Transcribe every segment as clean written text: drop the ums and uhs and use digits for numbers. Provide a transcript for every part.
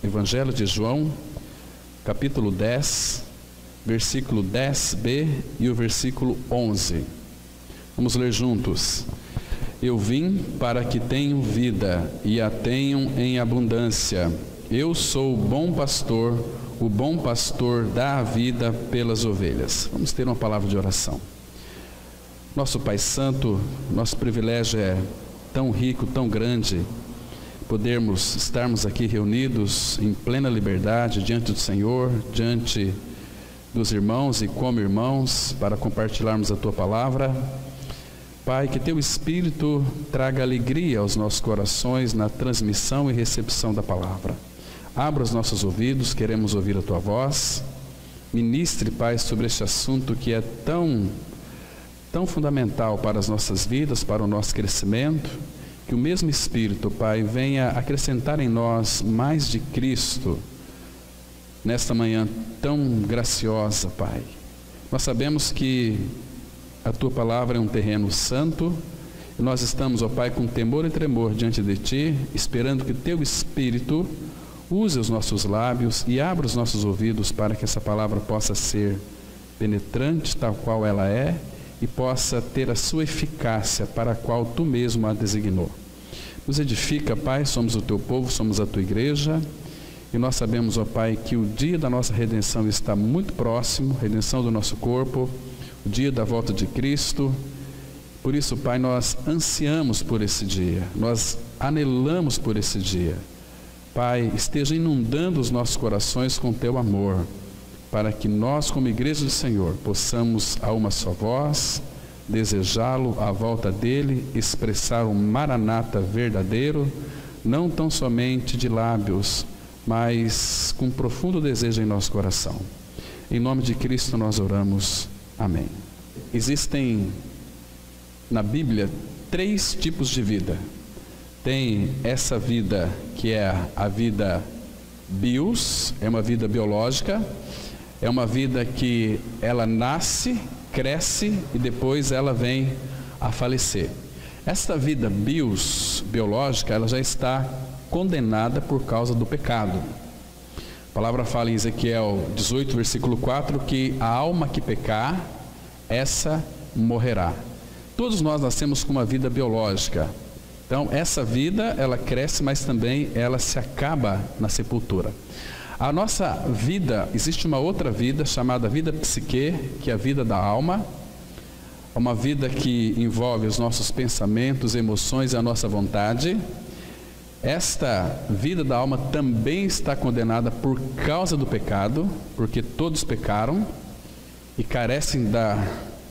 Evangelho de João, capítulo 10, versículo 10b e o versículo 11. Vamos ler juntos. Eu vim para que tenham vida e a tenham em abundância. Eu sou o bom pastor dá a vida pelas ovelhas. Vamos ter uma palavra de oração. Nosso Pai Santo, nosso privilégio é tão rico, tão grande, podermos estarmos aqui reunidos em plena liberdade diante do Senhor, diante dos irmãos e como irmãos, para compartilharmos a Tua palavra. Pai, que Teu Espírito traga alegria aos nossos corações na transmissão e recepção da palavra. Abra os nossos ouvidos, queremos ouvir a Tua voz. Ministre, Pai, sobre este assunto que é tão fundamental para as nossas vidas, para o nosso crescimento. Que o mesmo Espírito, Pai, venha acrescentar em nós mais de Cristo nesta manhã tão graciosa, Pai. Nós sabemos que a Tua palavra é um terreno santo e nós estamos, ó Pai, com temor e tremor diante de Ti, esperando que Teu Espírito use os nossos lábios e abra os nossos ouvidos para que essa palavra possa ser penetrante, tal qual ela é, e possa ter a sua eficácia para a qual Tu mesmo a designou. Nos edifica, Pai, somos o Teu povo, somos a Tua igreja, e nós sabemos, ó Pai, que o dia da nossa redenção está muito próximo, redenção do nosso corpo, o dia da volta de Cristo. Por isso, Pai, nós ansiamos por esse dia, nós anelamos por esse dia. Pai, esteja inundando os nossos corações com Teu amor, para que nós, como igreja do Senhor, possamos a uma só voz desejá-lo, à volta dele, expressar um maranata verdadeiro, não tão somente de lábios, mas com profundo desejo em nosso coração. Em nome de Cristo nós oramos. Amém. Existem na Bíblia 3 tipos de vida. Tem essa vida que é a vida bios, é uma vida biológica, é uma vida que ela nasce, cresce e depois ela vem a falecer. Esta vida biológica, ela já está condenada por causa do pecado. A palavra fala em Ezequiel 18, versículo 4, que a alma que pecar, essa morrerá. Todos nós nascemos com uma vida biológica. Então, essa vida, ela cresce, mas também ela se acaba na sepultura. A nossa vida, existe uma outra vida chamada vida psique, que é a vida da alma. Uma vida que envolve os nossos pensamentos, emoções e a nossa vontade. Esta vida da alma também está condenada por causa do pecado, porque todos pecaram e carecem da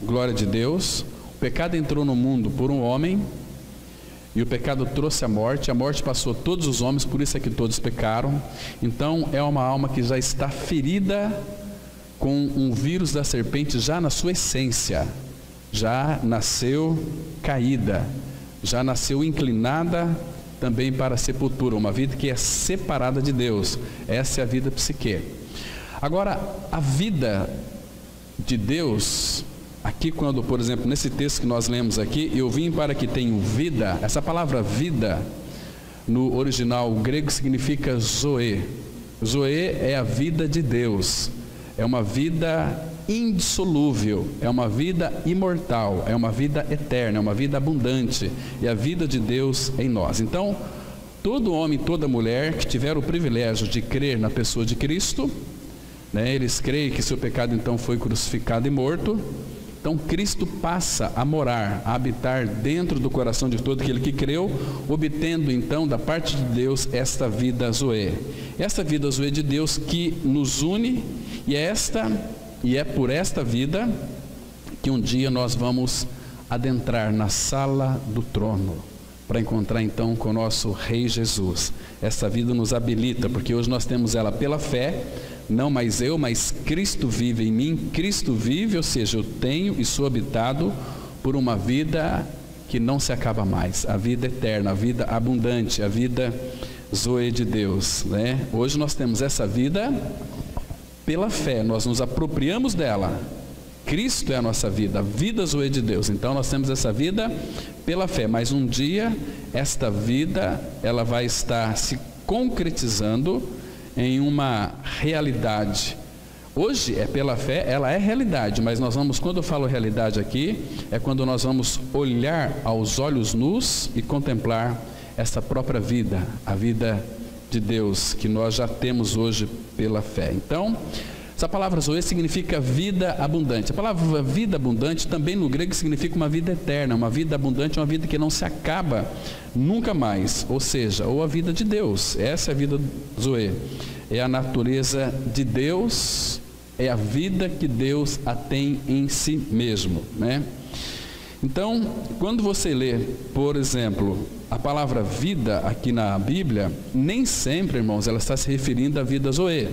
glória de Deus. O pecado entrou no mundo por um homem e o pecado trouxe a morte passou a todos os homens, por isso é que todos pecaram. Então é uma alma que já está ferida com um vírus da serpente já na sua essência, já nasceu caída, já nasceu inclinada também para a sepultura, uma vida que é separada de Deus. Essa é a vida psique. Agora, a vida de Deus, aqui quando, por exemplo, nesse texto que nós lemos aqui, eu vim para que tenham vida, essa palavra vida, no original grego significa zoe. Zoe é a vida de Deus, é uma vida indissolúvel, é uma vida imortal, é uma vida eterna, é uma vida abundante, é a vida de Deus em nós. Então, todo homem, toda mulher que tiver o privilégio de crer na pessoa de Cristo, né, eles creem que seu pecado então foi crucificado e morto. Então Cristo passa a morar, a habitar dentro do coração de todo aquele que creu, obtendo então da parte de Deus esta vida zoe. Esta vida zoe de Deus que nos une, e é por esta vida que um dia nós vamos adentrar na sala do trono, para encontrar então com o nosso Rei Jesus. Essa vida nos habilita, porque hoje nós temos ela pela fé, não mais eu, mas Cristo vive em mim. Cristo vive, ou seja, eu tenho e sou habitado por uma vida que não se acaba mais, a vida eterna, a vida abundante, a vida zoe de Deus, né? Hoje nós temos essa vida pela fé, nós nos apropriamos dela. Cristo é a nossa vida, a vida zoe de Deus. Então nós temos essa vida pela fé, mas um dia esta vida ela vai estar se concretizando em uma realidade. Hoje é pela fé, ela é realidade, mas nós vamos, quando eu falo realidade aqui, é quando nós vamos olhar aos olhos nus e contemplar essa própria vida, a vida de Deus, que nós já temos hoje pela fé. Então, essa palavra zoe significa vida abundante. A palavra vida abundante também no grego significa uma vida eterna. Uma vida abundante é uma vida que não se acaba nunca mais, ou seja, ou a vida de Deus. Essa é a vida zoe, é a natureza de Deus, é a vida que Deus a tem em si mesmo, né? Então, quando você lê, por exemplo, a palavra vida aqui na Bíblia, nem sempre, irmãos, ela está se referindo à vida zoe.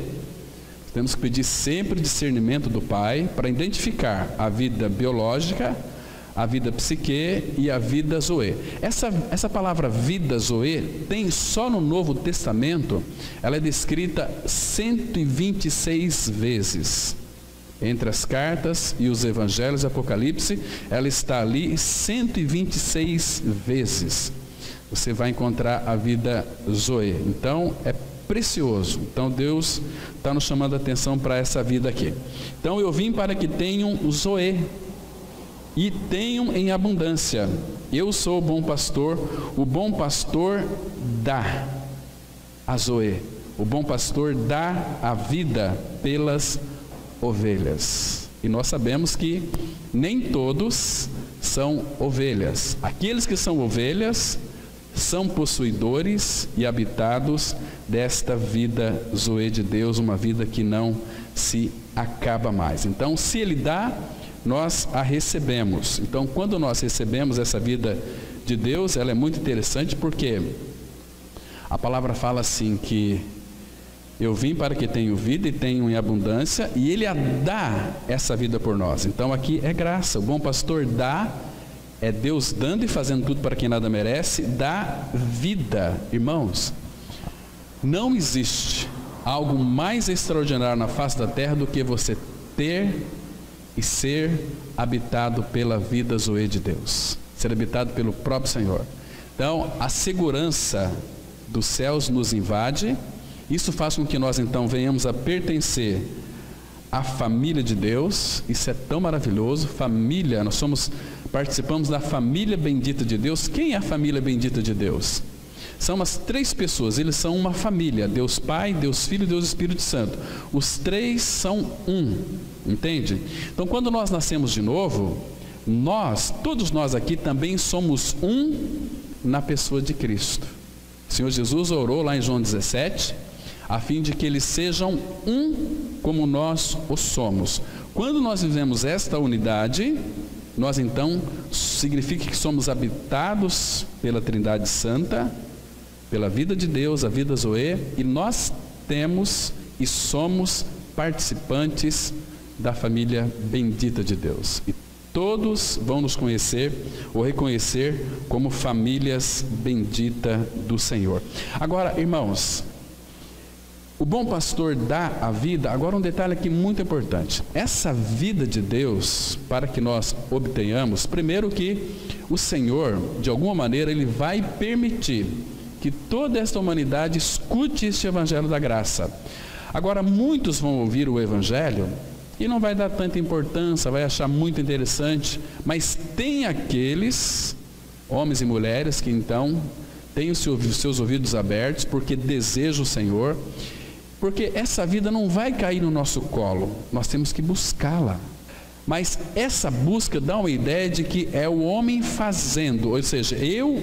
Temos que pedir sempre discernimento do Pai para identificar a vida biológica, a vida psique e a vida zoe. Essa palavra vida zoe tem só no Novo Testamento, ela é descrita 126 vezes. Entre as cartas e os evangelhos e Apocalipse, ela está ali 126 vezes. Você vai encontrar a vida zoe. Então, é precioso. Então, Deus está nos chamando a atenção para essa vida aqui. Então, eu vim para que tenham zoe e tenham em abundância. Eu sou o bom pastor dá a zoe. O bom pastor dá a vida pelas ovelhas. E nós sabemos que nem todos são ovelhas. Aqueles que são ovelhas são possuidores e habitados desta vida zoe de Deus, uma vida que não se acaba mais. Então, se Ele dá, nós a recebemos. Então, quando nós recebemos essa vida de Deus, ela é muito interessante, porque a palavra fala assim que eu vim para que tenham vida e tenham em abundância, e Ele a dá essa vida por nós. Então aqui é graça. O bom pastor dá, é Deus dando e fazendo tudo para quem nada merece, dá vida. Irmãos, não existe algo mais extraordinário na face da terra do que você ter e ser habitado pela vida zoe de Deus, ser habitado pelo próprio Senhor. Então a segurança dos céus nos invade. Isso faz com que nós então venhamos a pertencer à família de Deus. Isso é tão maravilhoso. Família, nós participamos da família bendita de Deus. Quem é a família bendita de Deus? São as três pessoas, eles são uma família: Deus Pai, Deus Filho e Deus Espírito Santo. Os três são um, entende? Então, quando nós nascemos de novo, todos nós aqui também somos um na pessoa de Cristo. O Senhor Jesus orou lá em João 17, a fim de que eles sejam um como nós o somos. Quando nós vivemos esta unidade, nós então, significa que somos habitados pela Trindade Santa, pela vida de Deus, a vida zoe, e nós temos e somos participantes da família bendita de Deus. E todos vão nos conhecer ou reconhecer como famílias benditas do Senhor. Agora, irmãos, o bom pastor dá a vida. Agora um detalhe aqui muito importante. Essa vida de Deus, para que nós obtenhamos, primeiro que o Senhor, de alguma maneira, Ele vai permitir que toda esta humanidade escute este Evangelho da graça. Agora, muitos vão ouvir o Evangelho e não vai dar tanta importância, vai achar muito interessante, mas tem aqueles, homens e mulheres, que então têm os seus ouvidos abertos, porque desejam o Senhor, porque essa vida não vai cair no nosso colo, nós temos que buscá-la. Mas essa busca dá uma ideia de que é o homem fazendo, ou seja, eu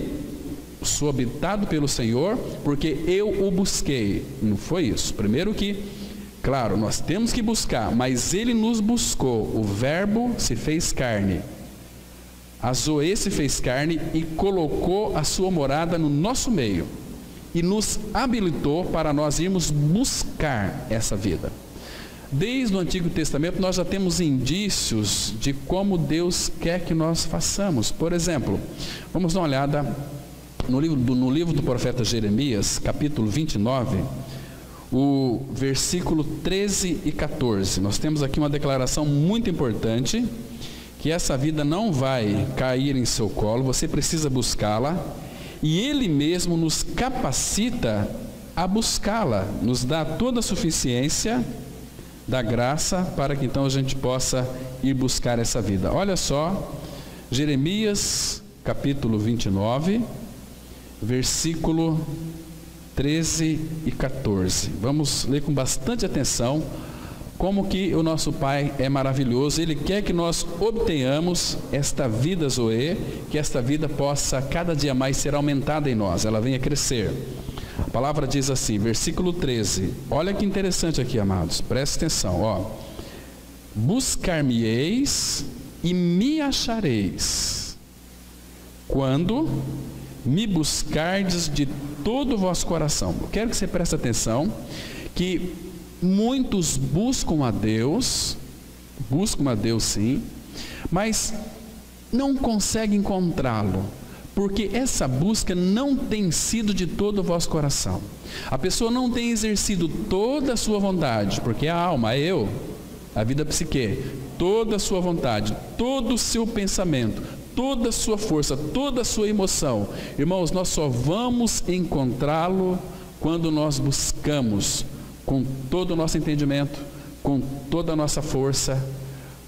sou habitado pelo Senhor porque eu o busquei. Não foi isso. Primeiro que, claro, nós temos que buscar, mas Ele nos buscou. O Verbo se fez carne, a zoe se fez carne e colocou a sua morada no nosso meio e nos habilitou para nós irmos buscar essa vida. Desde o Antigo Testamento nós já temos indícios de como Deus quer que nós façamos. Por exemplo, vamos dar uma olhada no livro do profeta Jeremias, capítulo 29, o versículo 13 e 14. Nós temos aqui uma declaração muito importante, que essa vida não vai cair em seu colo, você precisa buscá-la, e Ele mesmo nos capacita a buscá-la, nos dá toda a suficiência da graça para que então a gente possa ir buscar essa vida. Olha só, Jeremias capítulo 29, versículo 13 e 14. Vamos ler com bastante atenção como que o nosso Pai é maravilhoso. Ele quer que nós obtenhamos esta vida Zoe, que esta vida possa cada dia mais ser aumentada em nós, ela venha crescer. A palavra diz assim, versículo 13, olha que interessante aqui, amados, presta atenção, ó. Buscar-me-eis e me achareis, quando me buscardes de todo o vosso coração. Eu quero que você preste atenção, que muitos buscam a Deus sim, mas não conseguem encontrá-lo, porque essa busca não tem sido de todo o vosso coração. A pessoa não tem exercido toda a sua vontade, porque a alma, a vida psique, toda a sua vontade, todo o seu pensamento, toda a sua força, toda a sua emoção. Irmãos, nós só vamos encontrá-lo quando nós buscamos com todo o nosso entendimento, com toda a nossa força,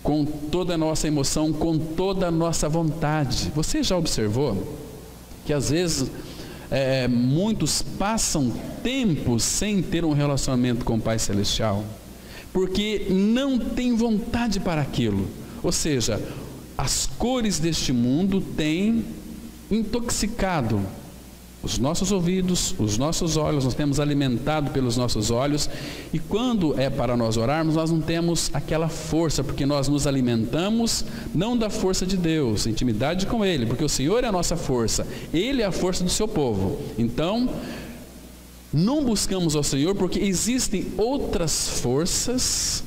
com toda a nossa emoção, com toda a nossa vontade. Você já observou que às vezes muitos passam tempo sem ter um relacionamento com o Pai Celestial, porque não tem vontade para aquilo? Ou seja, as cores deste mundo têm intoxicado os nossos ouvidos, os nossos olhos, nós temos alimentado pelos nossos olhos, e quando é para nós orarmos, nós não temos aquela força, porque nós nos alimentamos não da força de Deus, intimidade com Ele, porque o Senhor é a nossa força, Ele é a força do seu povo. Então, não buscamos ao Senhor porque existem outras forças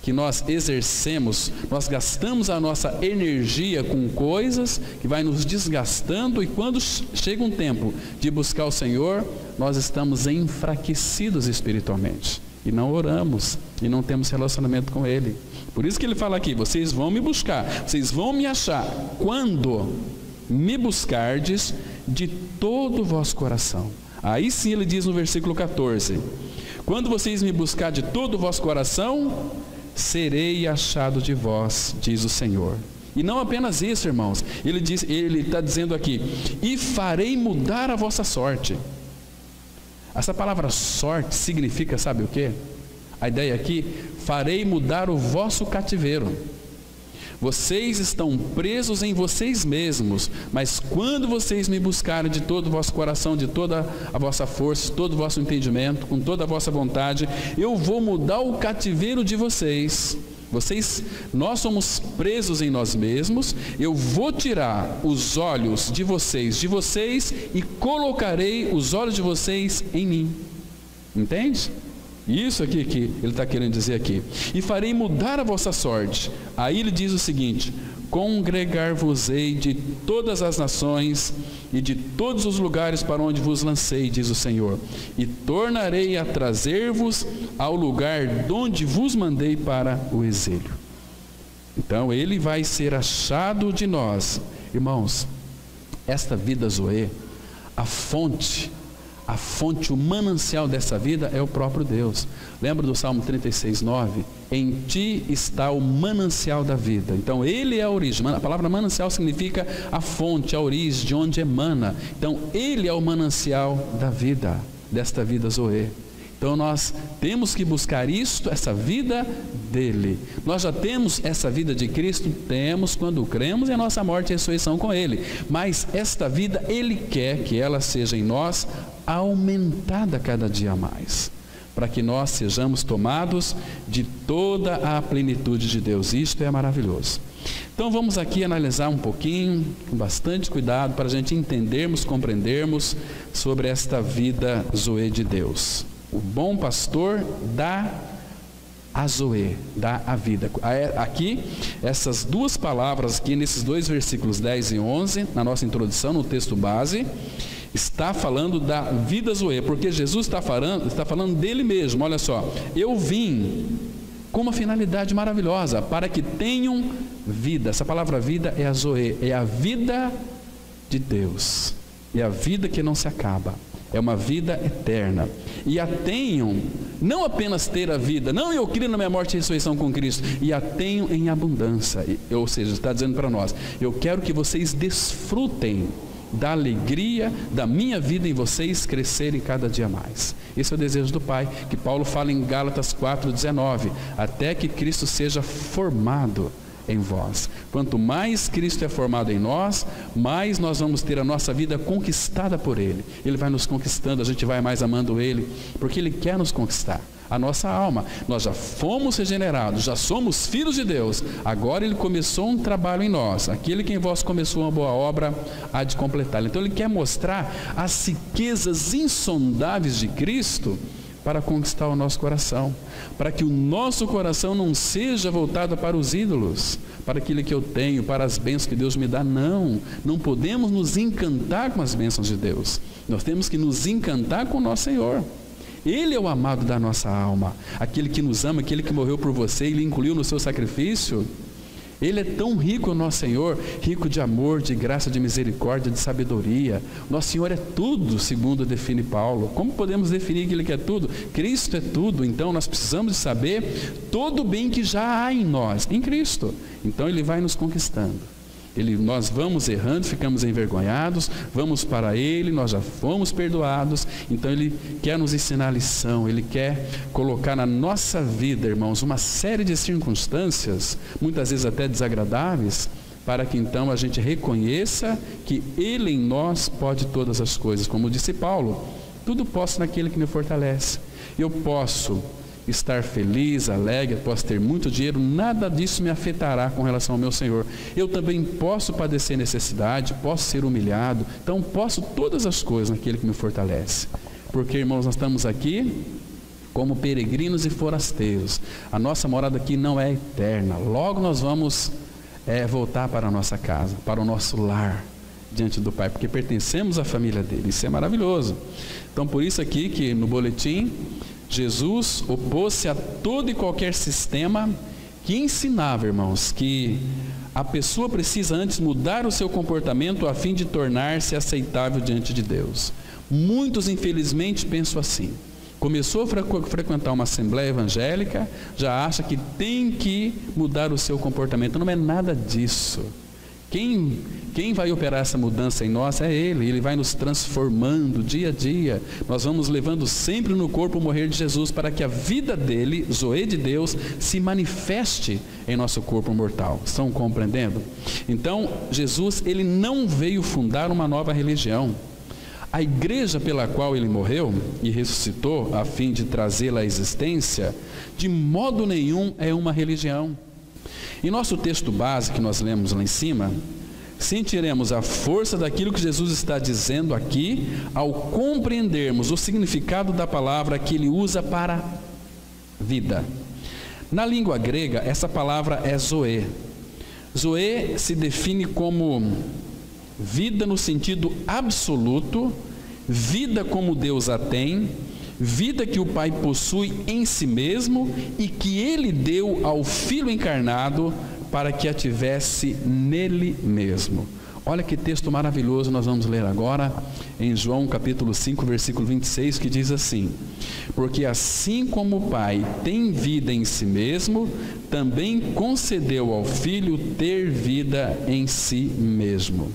que nós exercemos, nós gastamos a nossa energia com coisas que vai nos desgastando, e quando chega um tempo de buscar o Senhor, nós estamos enfraquecidos espiritualmente e não oramos e não temos relacionamento com Ele. Por isso que ele fala aqui, vocês vão me buscar, vocês vão me achar quando me buscardes de todo o vosso coração. Aí sim ele diz no versículo 14, quando vocês me buscar de todo o vosso coração, serei achado de vós, diz o Senhor. E não apenas isso, irmãos, ele está dizendo aqui, e farei mudar a vossa sorte. Essa palavra sorte significa, sabe o que? A ideia aqui, farei mudar o vosso cativeiro. Vocês estão presos em vocês mesmos, mas quando vocês me buscarem de todo o vosso coração, de toda a vossa força, todo o vosso entendimento, com toda a vossa vontade, eu vou mudar o cativeiro de vocês. Nós somos presos em nós mesmos, eu vou tirar os olhos de vocês e colocarei os olhos de vocês em mim. Entende? Isso aqui que ele está querendo dizer aqui. E farei mudar a vossa sorte. Aí ele diz o seguinte, congregar-vos-ei de todas as nações e de todos os lugares para onde vos lancei, diz o Senhor, e tornarei a trazer-vos ao lugar donde vos mandei para o exílio. Então ele vai ser achado de nós. Irmãos, esta vida Zoe, a fonte, o manancial dessa vida é o próprio Deus. Lembra do Salmo 36:9? Em ti está o manancial da vida. Então ele é a origem. A palavra manancial significa a fonte, a origem, de onde emana. Então ele é o manancial da vida, desta vida Zoe. Então nós temos que buscar isto, essa vida dele. Nós já temos essa vida de Cristo? Temos quando cremos em a nossa morte e ressurreição com ele. Mas esta vida, ele quer que ela seja em nós aumentada cada dia mais, para que nós sejamos tomados de toda a plenitude de Deus. Isto é maravilhoso. Então vamos aqui analisar um pouquinho, com bastante cuidado, para a gente entendermos, compreendermos sobre esta vida Zoe de Deus. O bom pastor dá a Zoe, dá a vida. Aqui, essas duas palavras aqui, nesses dois versículos 10 e 11, na nossa introdução, no texto base, está falando da vida Zoe, porque Jesus está falando dele mesmo. Olha só, eu vim com uma finalidade maravilhosa, para que tenham vida. Essa palavra vida é a Zoe, é a vida de Deus, é a vida que não se acaba, é uma vida eterna. E a tenham, não apenas ter a vida, não eu creio na minha morte e ressurreição com Cristo, e a tenham em abundância. Ou seja, está dizendo para nós, eu quero que vocês desfrutem da alegria da minha vida em vocês crescerem cada dia mais. Esse é o desejo do Pai, que Paulo fala em Gálatas 4,19, até que Cristo seja formado em vós. Quanto mais Cristo é formado em nós, mais nós vamos ter a nossa vida conquistada por Ele. Ele vai nos conquistando, a gente vai mais amando Ele, porque Ele quer nos conquistar. A nossa alma, nós já fomos regenerados, já somos filhos de Deus, agora Ele começou um trabalho em nós, aquele que em vós começou uma boa obra há de completá-la. Então Ele quer mostrar as riquezas insondáveis de Cristo para conquistar o nosso coração, para que o nosso coração não seja voltado para os ídolos, para aquilo que eu tenho, para as bênçãos que Deus me dá. Não podemos nos encantar com as bênçãos de Deus, nós temos que nos encantar com o nosso Senhor. Ele é o amado da nossa alma, aquele que nos ama, aquele que morreu por você, Ele incluiu no seu sacrifício. Ele é tão rico, o nosso Senhor, rico de amor, de graça, de misericórdia, de sabedoria. Nosso Senhor é tudo, segundo define Paulo. Como podemos definir aquilo que é tudo? Cristo é tudo, então nós precisamos de saber todo o bem que já há em nós, em Cristo. Então Ele vai nos conquistando. Nós vamos errando, ficamos envergonhados, vamos para Ele, nós já fomos perdoados, então Ele quer nos ensinar a lição, Ele quer colocar na nossa vida, irmãos, uma série de circunstâncias, muitas vezes até desagradáveis, para que então a gente reconheça que Ele em nós pode todas as coisas. Como disse Paulo, tudo posso naquele que me fortalece. Eu posso estar feliz, alegre, posso ter muito dinheiro, nada disso me afetará com relação ao meu Senhor. Eu também posso padecer necessidade, posso ser humilhado, então posso todas as coisas naquele que me fortalece. Porque, irmãos, nós estamos aqui como peregrinos e forasteiros. A nossa morada aqui não é eterna. Logo nós vamos voltar para a nossa casa, para o nosso lar diante do Pai, porque pertencemos à família dele. Isso é maravilhoso. Então, por isso aqui que no boletim Jesus opôs-se a todo e qualquer sistema que ensinava, irmãos, que a pessoa precisa antes mudar o seu comportamento a fim de tornar-se aceitável diante de Deus. Muitos, infelizmente, pensam assim. Começou a frequentar uma assembleia evangélica, já acha que tem que mudar o seu comportamento. Não é nada disso. Quem vai operar essa mudança em nós é Ele vai nos transformando dia a dia. Nós vamos levando sempre no corpo o morrer de Jesus, para que a vida dele, Zoe de Deus, se manifeste em nosso corpo mortal. Estão compreendendo? Então, Jesus, Ele não veio fundar uma nova religião. A igreja pela qual Ele morreu e ressuscitou, a fim de trazê-la à existência, de modo nenhum é uma religião. Em nosso texto base que nós lemos lá em cima, sentiremos a força daquilo que Jesus está dizendo aqui ao compreendermos o significado da palavra que Ele usa para vida. Na língua grega, essa palavra é zoe. Zoe se define como vida no sentido absoluto, vida como Deus a tem, vida que o Pai possui em si mesmo e que Ele deu ao Filho encarnado para que a tivesse nele mesmo. Olha que texto maravilhoso nós vamos ler agora em João capítulo 5, versículo 26, que diz assim: porque assim como o Pai tem vida em si mesmo, também concedeu ao Filho ter vida em si mesmo.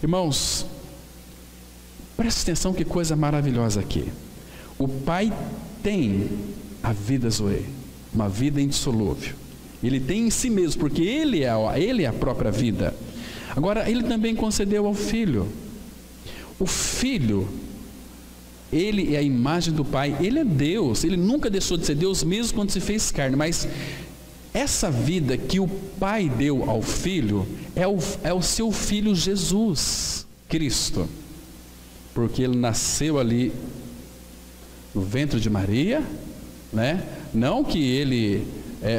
Irmãos, preste atenção que coisa maravilhosa aqui. O Pai tem a vida Zoe, uma vida indissolúvel. Ele tem em si mesmo, porque Ele é a própria vida. Agora, Ele também concedeu ao Filho. O Filho, Ele é a imagem do Pai. Ele é Deus. Ele nunca deixou de ser Deus, mesmo quando se fez carne. Mas essa vida que o Pai deu ao Filho é o seu Filho Jesus Cristo. Porque Ele nasceu ali no ventre de Maria, né? Não que Ele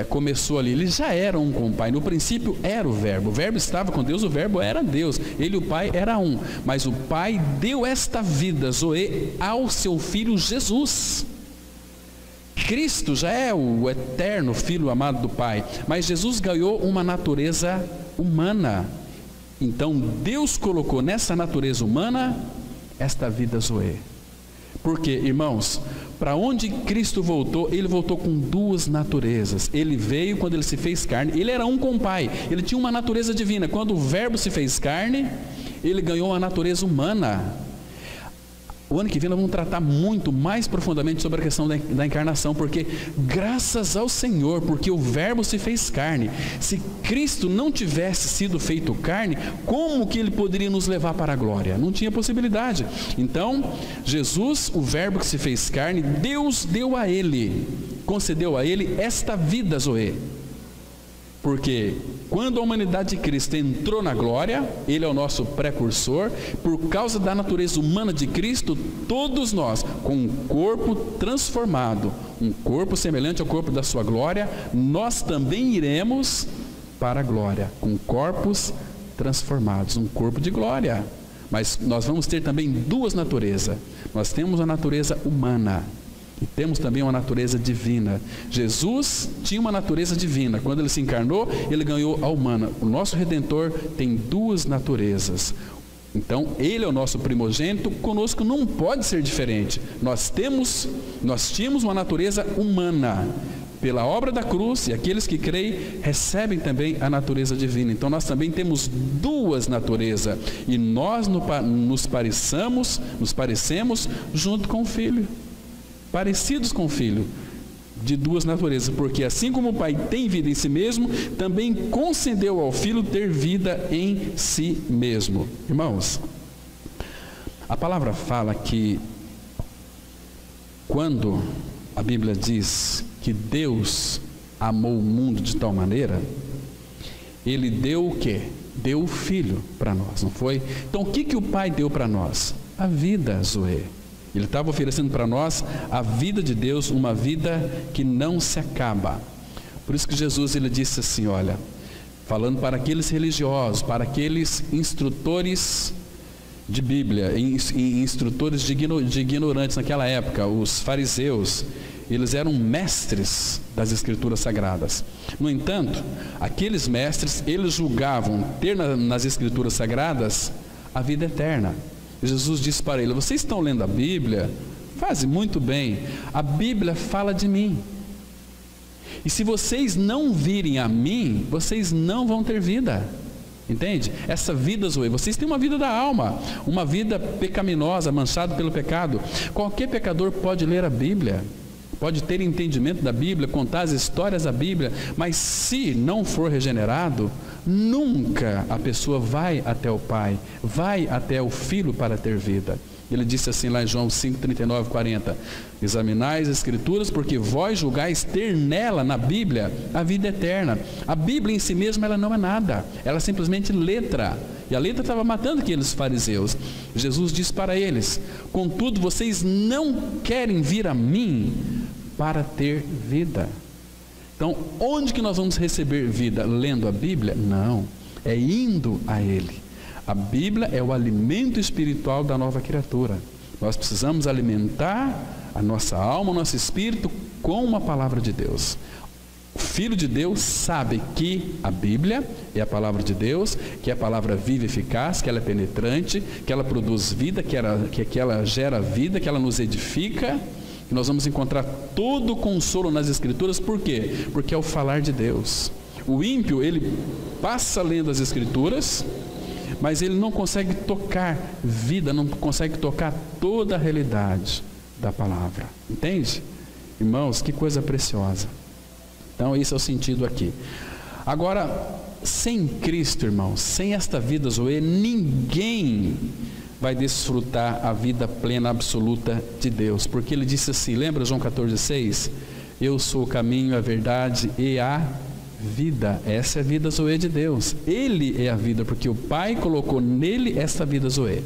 começou ali, Ele já era um com o Pai. No princípio era o Verbo estava com Deus, o Verbo era Deus, Ele e o Pai era um. Mas o Pai deu esta vida, Zoe, ao seu Filho Jesus. Cristo já é o eterno Filho amado do Pai, mas Jesus ganhou uma natureza humana. Então Deus colocou nessa natureza humana esta vida Zoe. Porque, irmãos, para onde Cristo voltou, ele voltou com duas naturezas. Ele veio quando ele se fez carne, ele era um com o Pai, ele tinha uma natureza divina. Quando o Verbo se fez carne, ele ganhou uma natureza humana. O ano que vem nós vamos tratar muito mais profundamente sobre a questão da encarnação, porque graças ao Senhor, porque o Verbo se fez carne. Se Cristo não tivesse sido feito carne, como que ele poderia nos levar para a glória? Não tinha possibilidade. Então, Jesus, o Verbo que se fez carne, Deus deu a ele, concedeu a ele esta vida Zoe. Porque quando a humanidade de Cristo entrou na glória, ele é o nosso precursor. Por causa da natureza humana de Cristo, todos nós, com um corpo transformado, um corpo semelhante ao corpo da sua glória, nós também iremos para a glória, com corpos transformados, um corpo de glória. Mas nós vamos ter também duas naturezas. Nós temos a natureza humana e temos também uma natureza divina. Jesus tinha uma natureza divina. Quando ele se encarnou, ele ganhou a humana. O nosso Redentor tem duas naturezas. Então, ele é o nosso primogênito, conosco não pode ser diferente. Nós tínhamos uma natureza humana. Pela obra da cruz, e aqueles que creem recebem também a natureza divina. Então nós também temos duas naturezas, e nós nos parecemos junto com o Filho, parecidos com o Filho, de duas naturezas, porque assim como o Pai tem vida em si mesmo, também concedeu ao Filho ter vida em si mesmo. Irmãos, a palavra fala que quando a Bíblia diz que Deus amou o mundo de tal maneira, ele deu o quê? Deu o Filho para nós, não foi? Então o que o Pai deu para nós? A vida, Zoe. Ele estava oferecendo para nós a vida de Deus, uma vida que não se acaba. Por isso que Jesus, ele disse assim, olha, falando para aqueles religiosos, para aqueles instrutores de Bíblia, instrutores de ignorantes naquela época, os fariseus, eles eram mestres das Escrituras Sagradas. No entanto, aqueles mestres, eles julgavam ter nas Escrituras Sagradas a vida eterna. Jesus disse para eles, vocês estão lendo a Bíblia? Fazem muito bem. A Bíblia fala de mim. E se vocês não virem a mim, vocês não vão ter vida. Entende? Essa vida, Zoe, vocês têm uma vida da alma, uma vida pecaminosa, manchada pelo pecado. Qualquer pecador pode ler a Bíblia, pode ter entendimento da Bíblia, contar as histórias da Bíblia, mas se não for regenerado, nunca a pessoa vai até o Pai, vai até o Filho para ter vida. Ele disse assim lá em João 5, 39, 40, examinai as Escrituras, porque vós julgais ter nela, na Bíblia, a vida eterna. A Bíblia em si mesma, ela não é nada, ela é simplesmente letra, e a letra estava matando aqueles fariseus. Jesus disse para eles, contudo vocês não querem vir a mim para ter vida. Então, onde que nós vamos receber vida? Lendo a Bíblia? Não, é indo a Ele. A Bíblia é o alimento espiritual da nova criatura. Nós precisamos alimentar a nossa alma, o nosso espírito com uma palavra de Deus. O Filho de Deus sabe que a Bíblia é a palavra de Deus, que é a palavra viva e eficaz, que ela é penetrante, que ela produz vida, que ela gera vida, que ela nos edifica, que nós vamos encontrar todo o consolo nas Escrituras. Por quê? Porque é o falar de Deus. O ímpio, ele passa lendo as Escrituras, mas ele não consegue tocar vida, não consegue tocar toda a realidade da palavra. Entende? Irmãos, que coisa preciosa. Então esse é o sentido aqui. Agora, sem Cristo, irmãos, sem esta vida Zoe, ninguém vai desfrutar a vida plena, absoluta de Deus. Porque ele disse assim, lembra João 14,6? Eu sou o caminho, a verdade e a vida. Essa é a vida Zoe de Deus. Ele é a vida, porque o Pai colocou nele esta vida Zoe.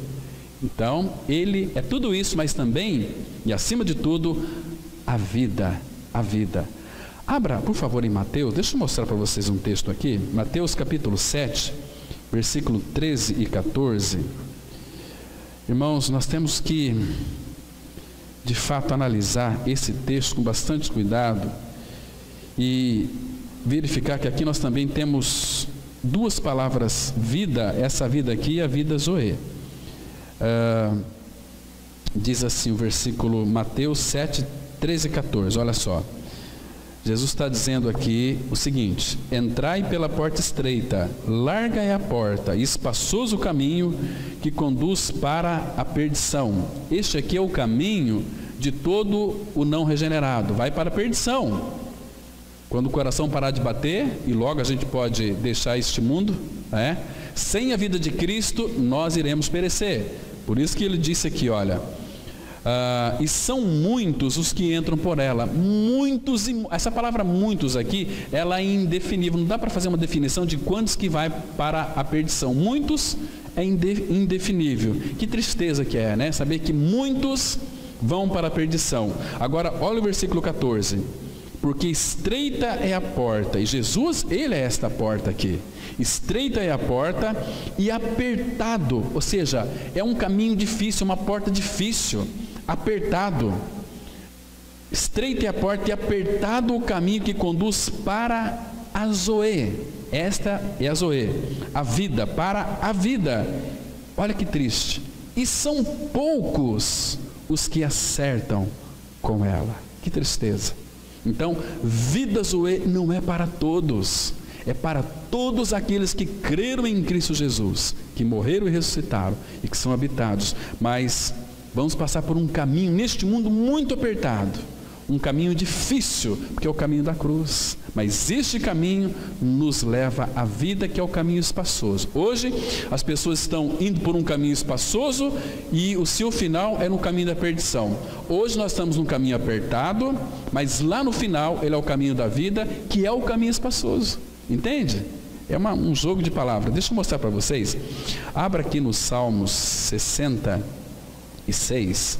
Então, ele é tudo isso, mas também, e acima de tudo, a vida. A vida. Abra, por favor, em Mateus, deixa eu mostrar para vocês um texto aqui. Mateus capítulo 7, versículo 13 e 14. Irmãos, nós temos que, de fato, analisar esse texto com bastante cuidado e verificar que aqui nós também temos duas palavras vida, essa vida aqui é a vida Zoe. Diz assim o versículo Mateus 7, 13 e 14, olha só. Jesus está dizendo aqui o seguinte: entrai pela porta estreita, larga é a porta, e espaçoso o caminho que conduz para a perdição. Este aqui é o caminho de todo o não regenerado, vai para a perdição. Quando o coração parar de bater, e logo a gente pode deixar este mundo, sem a vida de Cristo nós iremos perecer. Por isso que ele disse aqui, olha, e são muitos os que entram por ela. Muitos, essa palavra muitos aqui, ela é indefinível, não dá para fazer uma definição de quantos que vai para a perdição. Muitos é indefinível. Que tristeza que é, né? Saber que muitos vão para a perdição. Agora, olha o versículo 14. Porque estreita é a porta, e Jesus, ele é esta porta aqui. Estreita é a porta e apertado, ou seja, é um caminho difícil, uma porta difícil, apertado. Estreita é a porta e apertado o caminho que conduz para a Zoe. Esta é a Zoe, a vida, para a vida. Olha que triste. E são poucos os que acertam com ela. Que tristeza. Então, vida Zoe não é para todos, é para todos aqueles que creram em Cristo Jesus, que morreram e ressuscitaram e que são habitados. Mas vamos passar por um caminho neste mundo muito apertado, um caminho difícil, porque é o caminho da cruz. Mas este caminho nos leva à vida, que é o caminho espaçoso. Hoje as pessoas estão indo por um caminho espaçoso e o seu final é no caminho da perdição. Hoje nós estamos num caminho apertado, mas lá no final ele é o caminho da vida, que é o caminho espaçoso. Entende? É um jogo de palavras. Deixa eu mostrar para vocês. Abra aqui no Salmos 66,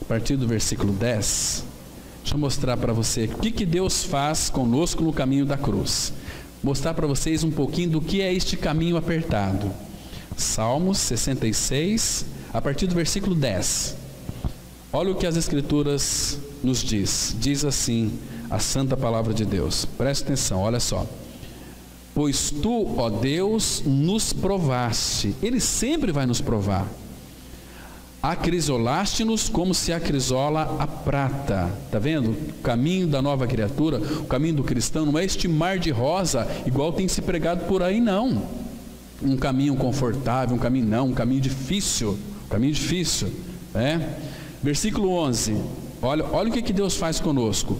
a partir do versículo 10. Deixa eu mostrar para você o que Deus faz conosco no caminho da cruz. Mostrar para vocês um pouquinho do que é este caminho apertado. Salmos 66, a partir do versículo 10. Olha o que as Escrituras nos diz. Diz assim a santa palavra de Deus. Preste atenção, olha só. Pois tu, ó Deus, nos provaste. Ele sempre vai nos provar. Acrisolaste-nos como se acrisola a prata. Está vendo? O caminho da nova criatura, o caminho do cristão, não é este mar de rosa, igual tem se pregado por aí, não. Um caminho confortável, um caminho difícil. Versículo 11. Olha o que Deus faz conosco.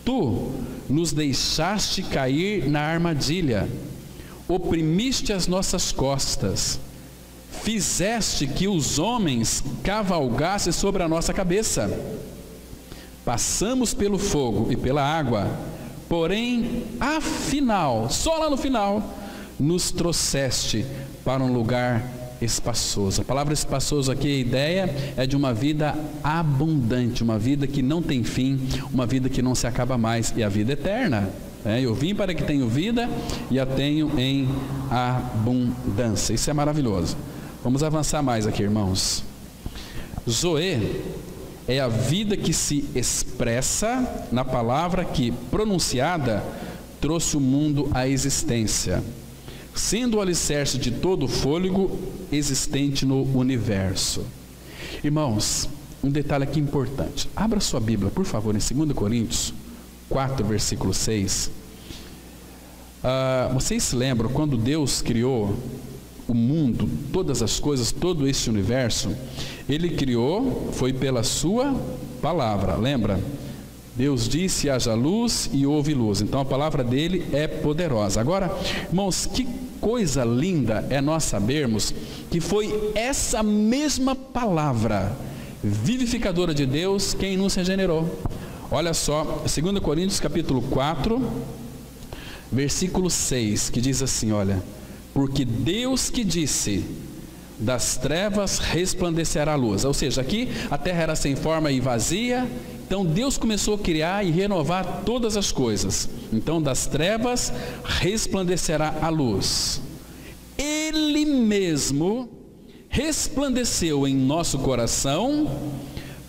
Tu nos deixaste cair na armadilha, oprimiste as nossas costas, fizeste que os homens cavalgassem sobre a nossa cabeça. Passamos pelo fogo e pela água, porém, afinal, só lá no final, nos trouxeste para um lugar espaçoso. A palavra espaçoso aqui, a ideia é de uma vida abundante, uma vida que não tem fim, uma vida que não se acaba mais, e a vida eterna. Eu vim para que tenham vida e a tenho em abundância. Isso é maravilhoso. Vamos avançar mais aqui, irmãos. Zoe é a vida que se expressa na palavra que, pronunciada, trouxe o mundo à existência, sendo o alicerce de todo o fôlego existente no universo. Irmãos, um detalhe aqui importante. Abra sua Bíblia, por favor, em 2 Coríntios 4, versículo 6. Vocês se lembram quando Deus criou o mundo, todas as coisas, todo este universo? Ele criou, foi pela sua palavra, lembra? Deus disse: haja luz, e houve luz. Então a palavra dele é poderosa. Agora, irmãos, que coisa linda é nós sabermos que foi essa mesma palavra vivificadora de Deus quem nos regenerou. Olha só, 2 Coríntios capítulo 4, versículo 6, que diz assim, olha: porque Deus que disse, das trevas resplandecerá a luz. Ou seja, aqui a terra era sem forma e vazia, então Deus começou a criar e renovar todas as coisas. Então das trevas resplandecerá a luz. Ele mesmo resplandeceu em nosso coração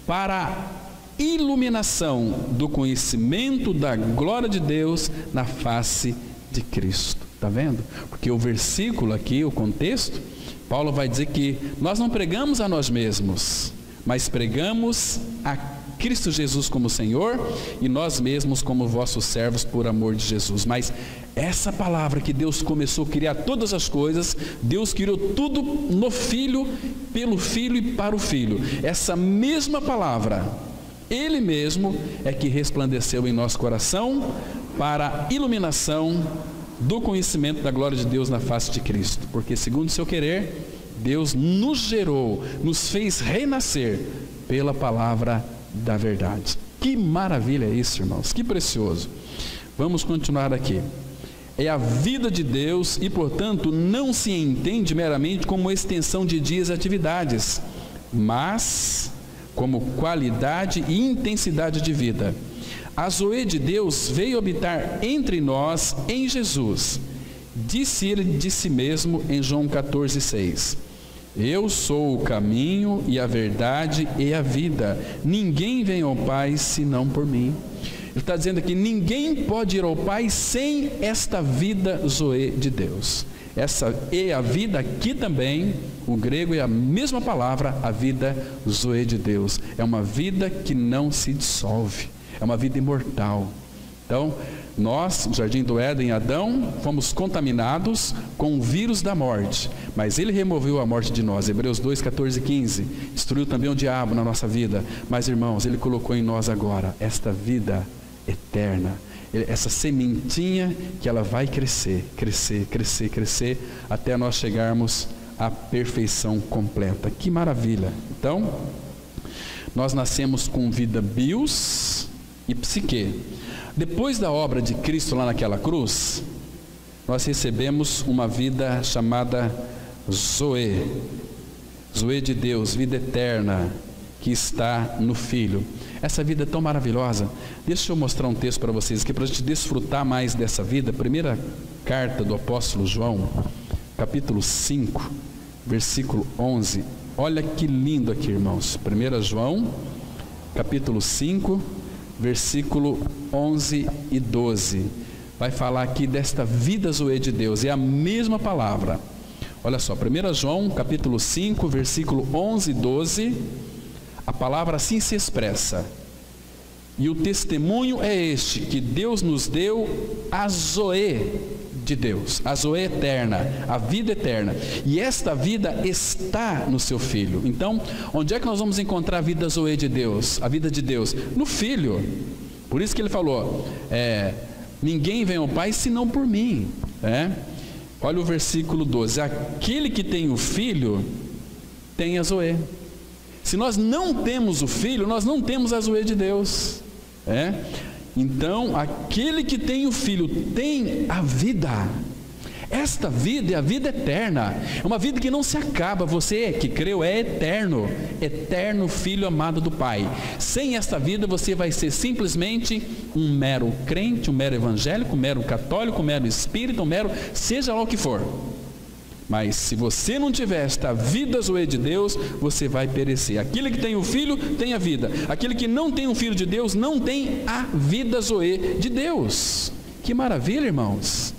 para a iluminação do conhecimento da glória de Deus na face de Cristo. Está vendo? Porque o versículo aqui, o contexto, Paulo vai dizer que nós não pregamos a nós mesmos, mas pregamos a Cristo Jesus como Senhor e nós mesmos como vossos servos por amor de Jesus. Mas essa palavra que Deus começou a criar todas as coisas, Deus criou tudo no Filho, pelo Filho e para o Filho. Essa mesma palavra, Ele mesmo é que resplandeceu em nosso coração para a iluminação do conhecimento da glória de Deus na face de Cristo. Porque segundo o seu querer, Deus nos gerou, nos fez renascer pela palavra da verdade. Que maravilha é isso, irmãos, que precioso. Vamos continuar aqui. É a vida de Deus e, portanto, não se entende meramente como extensão de dias e atividades, mas como qualidade e intensidade de vida. A Zoe de Deus veio habitar entre nós em Jesus. Disse ele de si mesmo em João 14,6: Eu sou o caminho e a verdade e a vida. Ninguém vem ao Pai senão por mim. Ele está dizendo aqui: ninguém pode ir ao Pai sem esta vida Zoe de Deus. Essa é a vida aqui também, o grego é a mesma palavra, a vida Zoe de Deus. É uma vida que não se dissolve, é uma vida imortal. Então, nós, no Jardim do Éden, Adão, fomos contaminados com o vírus da morte, mas Ele removeu a morte de nós. Hebreus 2, 14 e 15, destruiu também o diabo na nossa vida. Mas, irmãos, Ele colocou em nós agora esta vida eterna, essa sementinha que ela vai crescer, crescer, crescer, crescer, até nós chegarmos à perfeição completa. Que maravilha! Então, nós nascemos com vida bios e psique. Depois da obra de Cristo lá naquela cruz, nós recebemos uma vida chamada Zoe, Zoe de Deus, vida eterna, que está no Filho. Essa vida é tão maravilhosa. Deixa eu mostrar um texto para vocês aqui, para a gente desfrutar mais dessa vida. Primeira carta do apóstolo João, capítulo 5, versículo 11. Olha que lindo aqui, irmãos. 1 João, capítulo 5, versículo 11 e 12. Vai falar aqui desta vida Zoe de Deus. É a mesma palavra. Olha só, 1 João, capítulo 5, versículo 11 e 12. A palavra assim se expressa: e o testemunho é este, que Deus nos deu a Zoe de Deus, a Zoe eterna, a vida eterna, e esta vida está no seu Filho. Então, onde é que nós vamos encontrar a vida Zoe de Deus, a vida de Deus? No Filho. Por isso que ele falou, ninguém vem ao Pai senão por mim. Olha o versículo 12: aquele que tem o Filho tem a Zoe. Se nós não temos o Filho, nós não temos a Zoe de Deus. Então, aquele que tem o Filho tem a vida. Esta vida é a vida eterna, é uma vida que não se acaba. Você que creu é eterno, eterno Filho amado do Pai. Sem esta vida você vai ser simplesmente um mero crente, um mero evangélico, um mero católico, um mero espírita, um mero seja lá o que for. Mas se você não tiver esta vida Zoe de Deus, você vai perecer. Aquele que tem o Filho tem a vida. Aquele que não tem o Filho de Deus não tem a vida Zoe de Deus. Que maravilha, irmãos.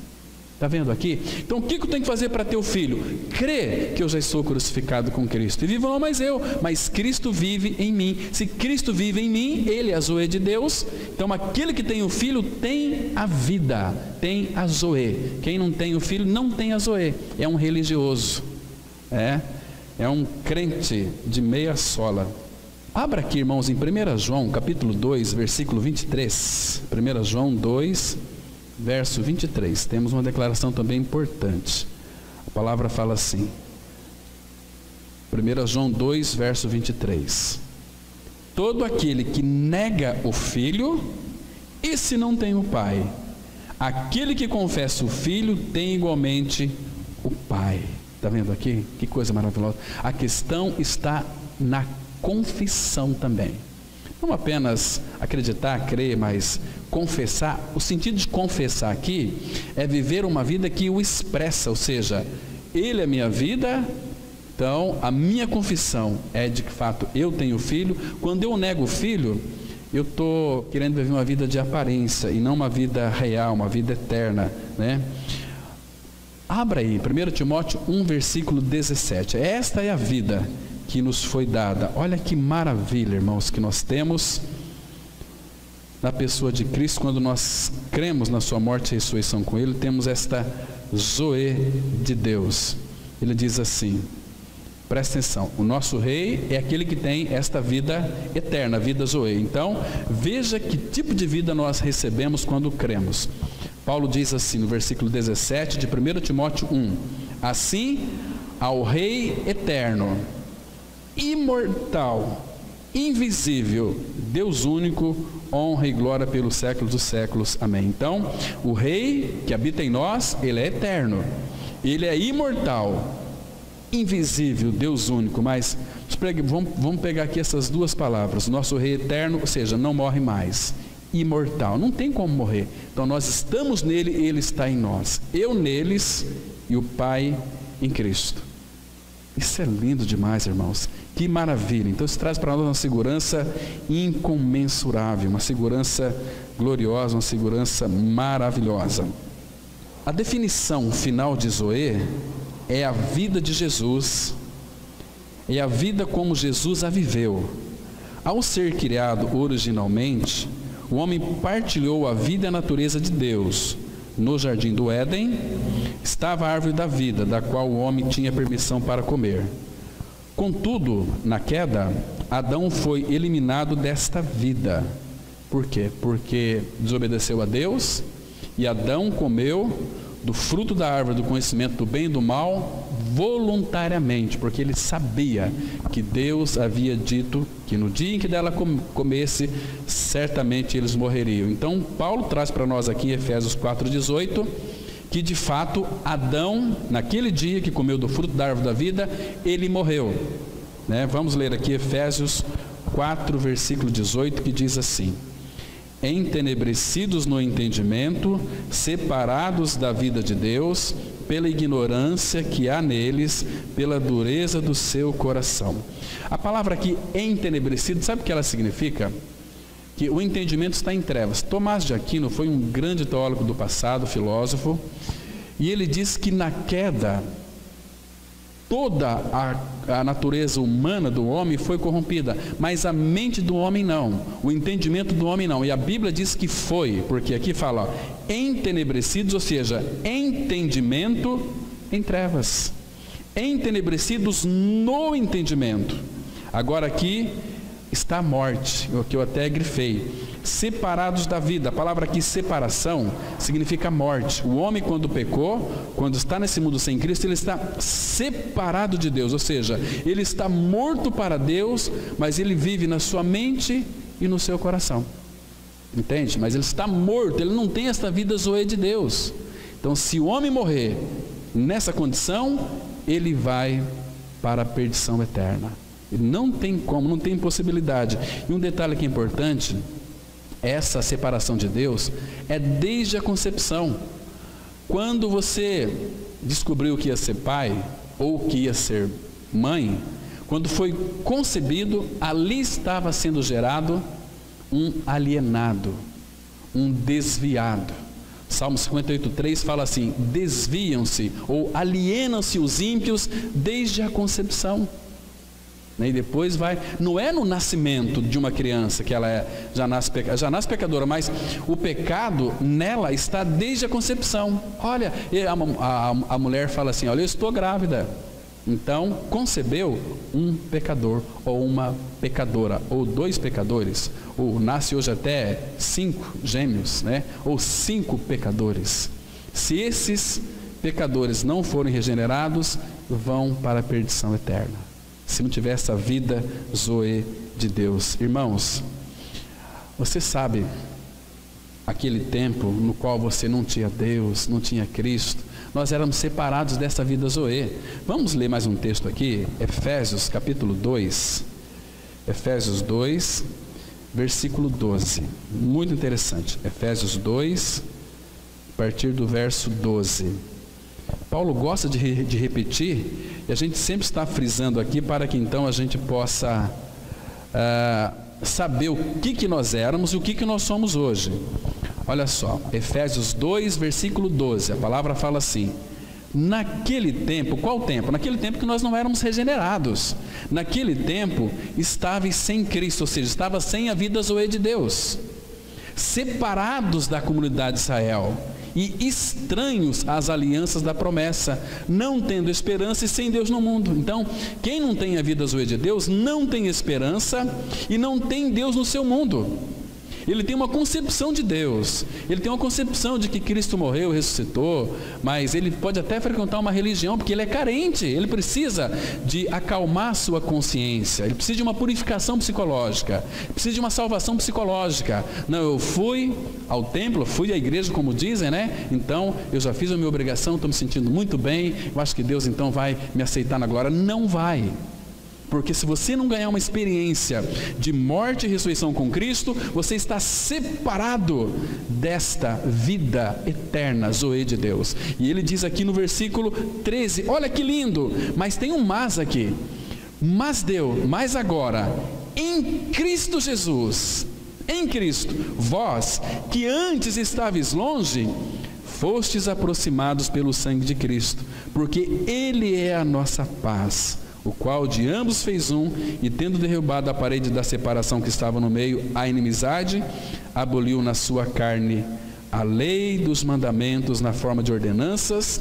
Está vendo aqui? Então o que eu tenho que fazer para ter o Filho? Crer que eu já estou crucificado com Cristo. E vivo não mais eu, mas Cristo vive em mim. Se Cristo vive em mim, Ele é a Zoe de Deus. Então aquele que tem o Filho tem a vida, tem a Zoe. Quem não tem o Filho não tem a Zoe. É um religioso. É um crente de meia sola. Abra aqui, irmãos, em 1 João, capítulo 2, versículo 23. 1 João 2, verso 23, temos uma declaração também importante. A palavra fala assim, 1 João 2, verso 23: todo aquele que nega o Filho, esse não tem o Pai. Aquele que confessa o Filho tem igualmente o Pai. Está vendo aqui? Que coisa maravilhosa. A questão está na confissão também. Não apenas acreditar, crer, mas confessar. O sentido de confessar aqui é viver uma vida que o expressa, ou seja, Ele é minha vida. Então a minha confissão é de que fato eu tenho Filho. Quando eu nego o Filho, eu estou querendo viver uma vida de aparência e não uma vida real, uma vida eterna, Abra aí, 1 Timóteo 1, versículo 17. Esta é a vida que nos foi dada. Olha que maravilha, irmãos, que nós temos na pessoa de Cristo. Quando nós cremos na sua morte e ressurreição com Ele, temos esta Zoe de Deus. Ele diz assim, presta atenção, o nosso rei é aquele que tem esta vida eterna, a vida Zoe. Então, veja que tipo de vida nós recebemos quando cremos. Paulo diz assim no versículo 17 de 1 Timóteo 1, assim, ao Rei eterno, imortal, invisível, Deus único, honra e glória pelos séculos dos séculos. Amém. Então, o Rei que habita em nós, Ele é eterno, Ele é imortal, invisível, Deus único. Mas vamos pegar aqui essas duas palavras. Nosso Rei eterno, ou seja, não morre mais. Imortal, não tem como morrer. Então nós estamos nele e Ele está em nós. Eu neles e o Pai em Cristo. Isso é lindo demais, irmãos. Que maravilha. Então isso traz para nós uma segurança incomensurável, uma segurança gloriosa, uma segurança maravilhosa. A definição final de Zoe é a vida de Jesus, é a vida como Jesus a viveu. Ao ser criado originalmente, o homem partilhou a vida e a natureza de Deus. No jardim do Éden estava a árvore da vida, da qual o homem tinha permissão para comer. Contudo, na queda, Adão foi eliminado desta vida. Por quê? Porque desobedeceu a Deus e Adão comeu do fruto da árvore do conhecimento do bem e do mal voluntariamente, porque ele sabia que Deus havia dito que no dia em que dela comesse, certamente eles morreriam. Então Paulo traz para nós aqui em Efésios 4,18 que de fato Adão, naquele dia que comeu do fruto da árvore da vida, ele morreu, né? Vamos ler aqui Efésios 4, versículo 18, que diz assim: entenebrecidos no entendimento, separados da vida de Deus, pela ignorância que há neles, pela dureza do seu coração. A palavra aqui, entenebrecido, sabe o que ela significa? Que o entendimento está em trevas. Tomás de Aquino foi um grande teólogo do passado, filósofo, e ele diz que na queda, toda a natureza humana do homem foi corrompida, mas a mente do homem não, o entendimento do homem não. E a Bíblia diz que foi, porque aqui fala, ó, entenebrecidos, ou seja, entendimento em trevas, entenebrecidos no entendimento. Agora aqui está a morte, o que eu até grifei, separados da vida. A palavra aqui separação significa morte. O homem, quando pecou, quando está nesse mundo sem Cristo, ele está separado de Deus, ou seja, ele está morto para Deus, mas ele vive na sua mente e no seu coração, entende? Mas ele está morto, ele não tem esta vida zoe de Deus. Então, se o homem morrer nessa condição, ele vai para a perdição eterna. Ele não tem como, não tem possibilidade. E um detalhe que é importante: essa separação de Deus é desde a concepção. Quando você descobriu que ia ser pai ou que ia ser mãe, quando foi concebido, ali estava sendo gerado um alienado, um desviado. Salmo 58,3 fala assim: desviam-se ou alienam-se os ímpios desde a concepção. E depois vai, não é no nascimento de uma criança que ela já nasce pecadora, mas o pecado nela está desde a concepção. Olha, a mulher fala assim: olha, eu estou grávida. Então concebeu um pecador ou uma pecadora, ou dois pecadores, ou nasce hoje até 5 gêmeos, né? Ou 5 pecadores. Se esses pecadores não forem regenerados, vão para a perdição eterna, se não tiver essa vida zoe de Deus. Irmãos, você sabe aquele tempo no qual você não tinha Deus, não tinha Cristo, nós éramos separados dessa vida zoe. Vamos ler mais um texto aqui, Efésios capítulo 2, Efésios 2, versículo 12, muito interessante. Efésios 2, a partir do verso 12. Paulo gosta de repetir, e a gente sempre está frisando aqui para que então a gente possa saber o que nós éramos e o que nós somos hoje. Olha só, Efésios 2, versículo 12, a palavra fala assim: Naquele tempo, qual tempo? Naquele tempo que nós não éramos regenerados. Naquele tempo, estáveis sem Cristo, ou seja, estava sem a vida Zoe de Deus, separados da comunidade de Israel e estranhos às alianças da promessa, não tendo esperança e sem Deus no mundo. Então, quem não tem a vida Zoe de Deus, não tem esperança e não tem Deus no seu mundo. Ele tem uma concepção de Deus, ele tem uma concepção de que Cristo morreu, ressuscitou, mas ele pode até frequentar uma religião, porque ele é carente, ele precisa de acalmar sua consciência, ele precisa de uma purificação psicológica, precisa de uma salvação psicológica. Não, eu fui ao templo, fui à igreja, como dizem, né? Então, eu já fiz a minha obrigação, estou me sentindo muito bem, eu acho que Deus então vai me aceitar na glória. Não vai. Porque se você não ganhar uma experiência de morte e ressurreição com Cristo, você está separado desta vida eterna, Zoe de Deus. E ele diz aqui no versículo 13, olha que lindo, mas tem um mas aqui. Mas agora, em Cristo Jesus, em Cristo, vós que antes estáveis longe, fostes aproximados pelo sangue de Cristo, porque Ele é a nossa paz, o qual de ambos fez um, e tendo derrubado a parede da separação que estava no meio, a inimizade, aboliu na sua carne a lei dos mandamentos na forma de ordenanças,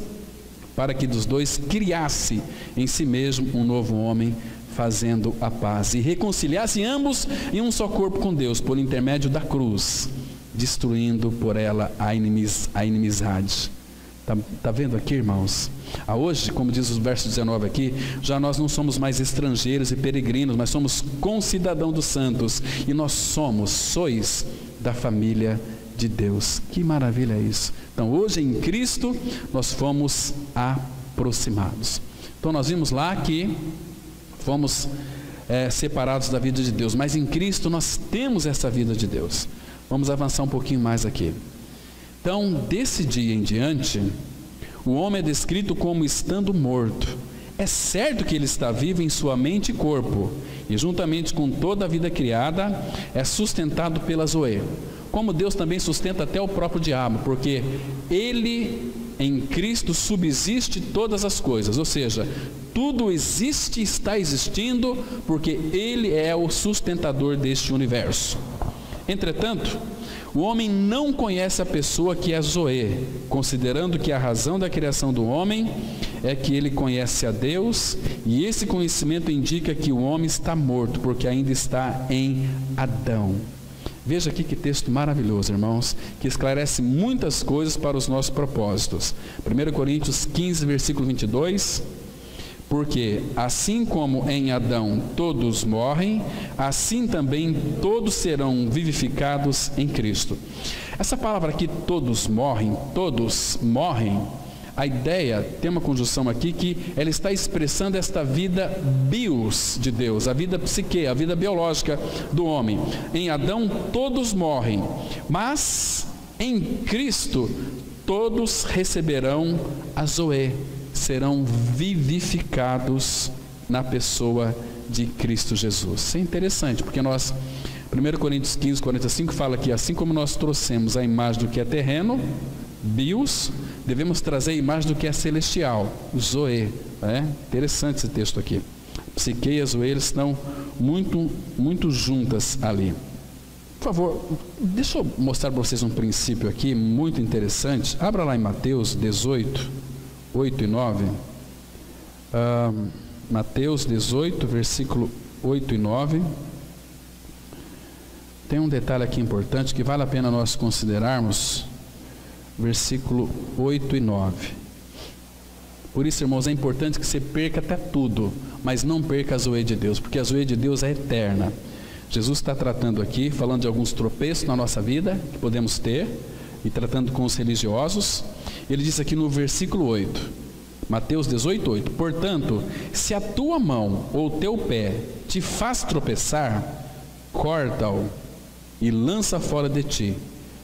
para que dos dois criasse em si mesmo um novo homem, fazendo a paz, e reconciliasse ambos em um só corpo com Deus, por intermédio da cruz, destruindo por ela a inimizade. Está vendo aqui, irmãos? Hoje, como diz o verso 19 aqui, já nós não somos mais estrangeiros e peregrinos, mas somos concidadãos dos santos, e nós sois da família de Deus. Que maravilha é isso! Então, hoje em Cristo, nós fomos aproximados. Então, nós vimos lá que fomos separados da vida de Deus, mas em Cristo nós temos essa vida de Deus. Vamos avançar um pouquinho mais aqui. Então, desse dia em diante, o homem é descrito como estando morto. É certo que ele está vivo em sua mente e corpo, e juntamente com toda a vida criada, é sustentado pela Zoe. Como Deus também sustenta até o próprio diabo, porque ele, em Cristo, subsiste todas as coisas, ou seja, tudo existe e está existindo, porque ele é o sustentador deste universo. Entretanto, o homem não conhece a pessoa que é Zoe, considerando que a razão da criação do homem é que ele conhece a Deus, e esse conhecimento indica que o homem está morto, porque ainda está em Adão. Veja aqui que texto maravilhoso, irmãos, que esclarece muitas coisas para os nossos propósitos. 1 Coríntios 15, versículo 22... Porque assim como em Adão todos morrem, assim também todos serão vivificados em Cristo. Essa palavra aqui, todos morrem, a ideia, tem uma conjunção aqui que ela está expressando esta vida bios de Deus, a vida psique, a vida biológica do homem. Em Adão todos morrem, mas em Cristo todos receberão a Zoe, serão vivificados na pessoa de Cristo Jesus. Isso é interessante, porque nós, 1 Coríntios 15, 45 fala que assim como nós trouxemos a imagem do que é terreno, bios, devemos trazer a imagem do que é celestial, Zoe. Interessante esse texto aqui. Psique e a Zoe estão muito juntas ali. Por favor, deixa eu mostrar para vocês um princípio aqui muito interessante. Abra lá em Mateus 18, 8 e 9, Mateus 18, versículo 8 e 9, tem um detalhe aqui importante que vale a pena nós considerarmos, versículo 8 e 9, por isso, irmãos, é importante que você perca até tudo, mas não perca a Zoe de Deus, porque a Zoe de Deus é eterna. Jesus está tratando aqui, falando de alguns tropeços na nossa vida, que podemos ter, e tratando com os religiosos. Ele diz aqui no versículo 8, Mateus 18, 8, portanto, se a tua mão ou teu pé te faz tropeçar, corta-o e lança fora de ti.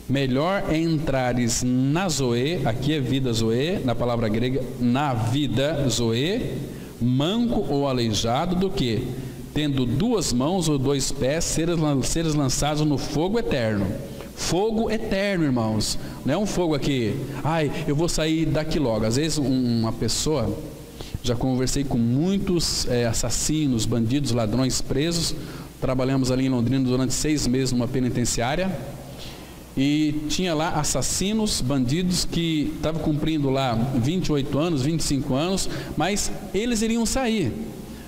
Melhor é entrares na Zoe, aqui é vida Zoe, na palavra grega, na vida Zoe, manco ou aleijado, do que, tendo duas mãos ou dois pés, seres lançados no fogo eterno. Fogo eterno, irmãos. Não é um fogo aqui, eu vou sair daqui logo. Às vezes uma pessoa, já conversei com muitos assassinos, bandidos, ladrões presos. Trabalhamos ali em Londrina durante 6 meses numa penitenciária. E tinha lá assassinos, bandidos que estavam cumprindo lá 28 anos, 25 anos, mas eles iriam sair.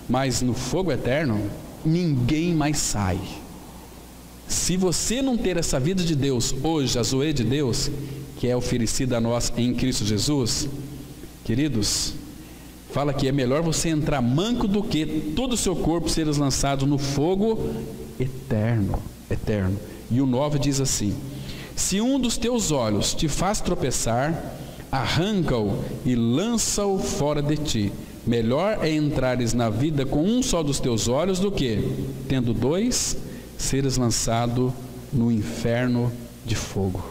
Mas no fogo eterno, ninguém mais sai. Se você não ter essa vida de Deus hoje, a Zoe de Deus, que é oferecida a nós em Cristo Jesus, queridos, fala que é melhor você entrar manco do que todo o seu corpo ser lançado no fogo eterno, eterno. E o 9 diz assim: se um dos teus olhos te faz tropeçar, arranca-o e lança-o fora de ti. Melhor é entrares na vida com um só dos teus olhos do que, tendo 2, seres lançado no inferno de fogo.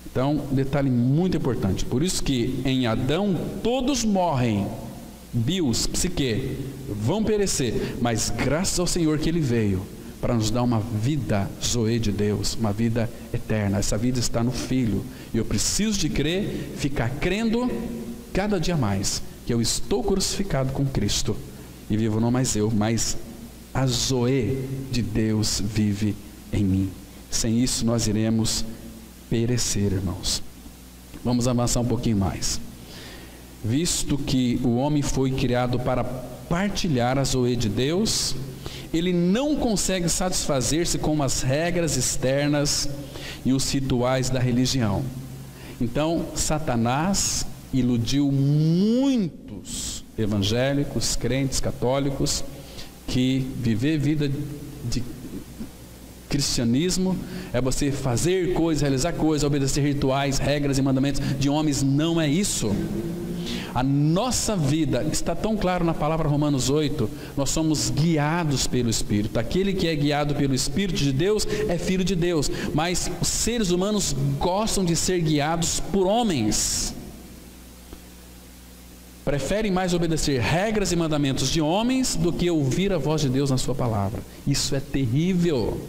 Então, detalhe muito importante. Por isso que em Adão todos morrem, bios, psique, vão perecer. Mas graças ao Senhor que Ele veio para nos dar uma vida Zoe de Deus, uma vida eterna. Essa vida está no Filho. E eu preciso de crer, ficar crendo cada dia mais que eu estou crucificado com Cristo. E vivo não mais eu, mas a Zoe de Deus vive em mim. Sem isso nós iremos perecer, irmãos. Vamos avançar um pouquinho mais. Visto que o homem foi criado para partilhar a Zoe de Deus, ele não consegue satisfazer-se com as regras externas e os rituais da religião. Então, Satanás iludiu muitos evangélicos, crentes, católicos, que viver vida de cristianismo é você fazer coisas, realizar coisas, obedecer rituais, regras e mandamentos de homens. Não é isso. A nossa vida está tão claro na palavra Romanos 8, nós somos guiados pelo Espírito. Aquele que é guiado pelo Espírito de Deus é filho de Deus. Mas os seres humanos gostam de ser guiados por homens. Preferem mais obedecer regras e mandamentos de homens do que ouvir a voz de Deus na sua palavra. Isso é terrível.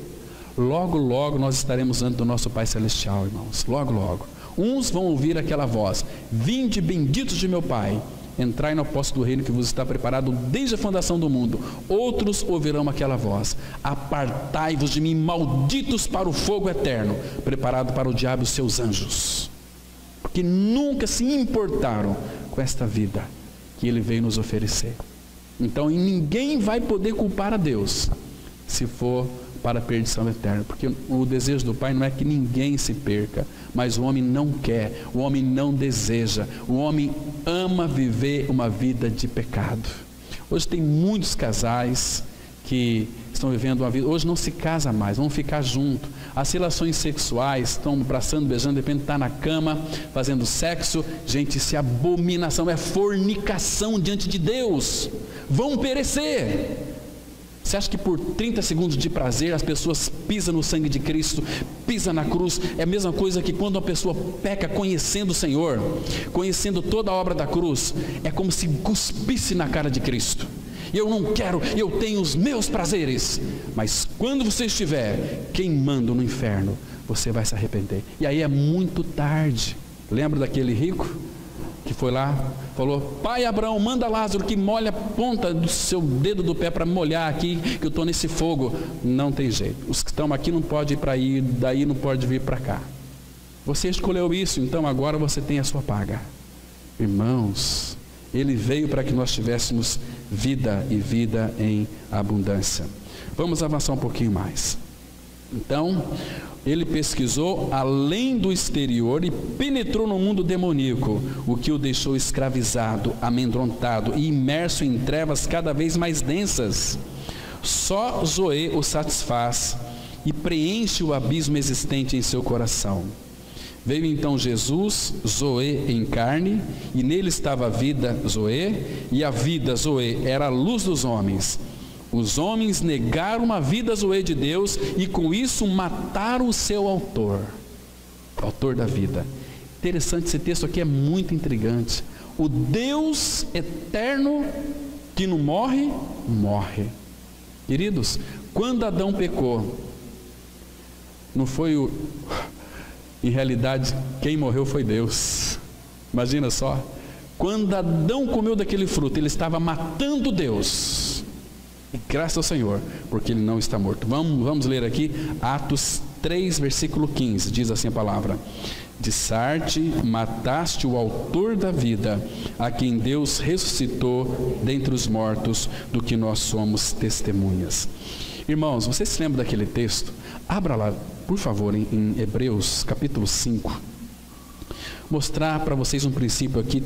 Logo, logo nós estaremos diante do nosso Pai Celestial, irmãos. Logo, logo. Uns vão ouvir aquela voz: vinde benditos de meu Pai, entrai no posse do reino que vos está preparado desde a fundação do mundo. Outros ouvirão aquela voz: apartai-vos de mim, malditos, para o fogo eterno, preparado para o diabo e os seus anjos. Porque nunca se importaram com esta vida que Ele veio nos oferecer. Então ninguém vai poder culpar a Deus se for para a perdição eterna, porque o desejo do Pai não é que ninguém se perca, mas o homem não quer, o homem não deseja, o homem ama viver uma vida de pecado. Hoje tem muitos casais que estão vivendo uma vida, hoje não se casa mais, vão ficar junto. As relações sexuais, estão abraçando, beijando, de repente está na cama, fazendo sexo. Gente, isso é abominação, é fornicação diante de Deus. Vão perecer. Você acha que por 30 segundos de prazer as pessoas pisam no sangue de Cristo, pisam na cruz? É a mesma coisa que quando uma pessoa peca conhecendo o Senhor, conhecendo toda a obra da cruz, é como se cuspisse na cara de Cristo. Eu não quero, eu tenho os meus prazeres. Mas quando você estiver queimando no inferno, você vai se arrepender. E aí é muito tarde. Lembra daquele rico que foi lá, falou: pai Abraão, manda Lázaro que molhe a ponta do seu dedo do pé para molhar aqui, que eu estou nesse fogo. Não tem jeito, os que estão aqui não podem ir para aí, daí não pode vir para cá. Você escolheu isso, então agora você tem a sua paga. Irmãos, Ele veio para que nós tivéssemos vida e vida em abundância. Vamos avançar um pouquinho mais. Então, ele pesquisou além do exterior e penetrou no mundo demoníaco, o que o deixou escravizado, amedrontado e imerso em trevas cada vez mais densas. Só Zoe o satisfaz e preenche o abismo existente em seu coração. Veio então Jesus, Zoe em carne, e nele estava a vida, Zoe, e a vida, Zoe, era a luz dos homens. Os homens negaram uma vida Zoe de Deus e com isso mataram o seu autor, autor da vida. Interessante, esse texto aqui é muito intrigante. O Deus eterno que não morre, morre. Queridos, quando Adão pecou, Não foi em realidade, quem morreu foi Deus. Imagina só, quando Adão comeu daquele fruto, ele estava matando Deus. E graças ao Senhor, porque ele não está morto. Vamos ler aqui Atos 3, versículo 15, diz assim a palavra: de Sarte mataste o autor da vida, a quem Deus ressuscitou dentre os mortos, do que nós somos testemunhas. Irmãos, vocês se lembram daquele texto? Abra lá, por favor, em Hebreus capítulo 5. Mostrar para vocês um princípio aqui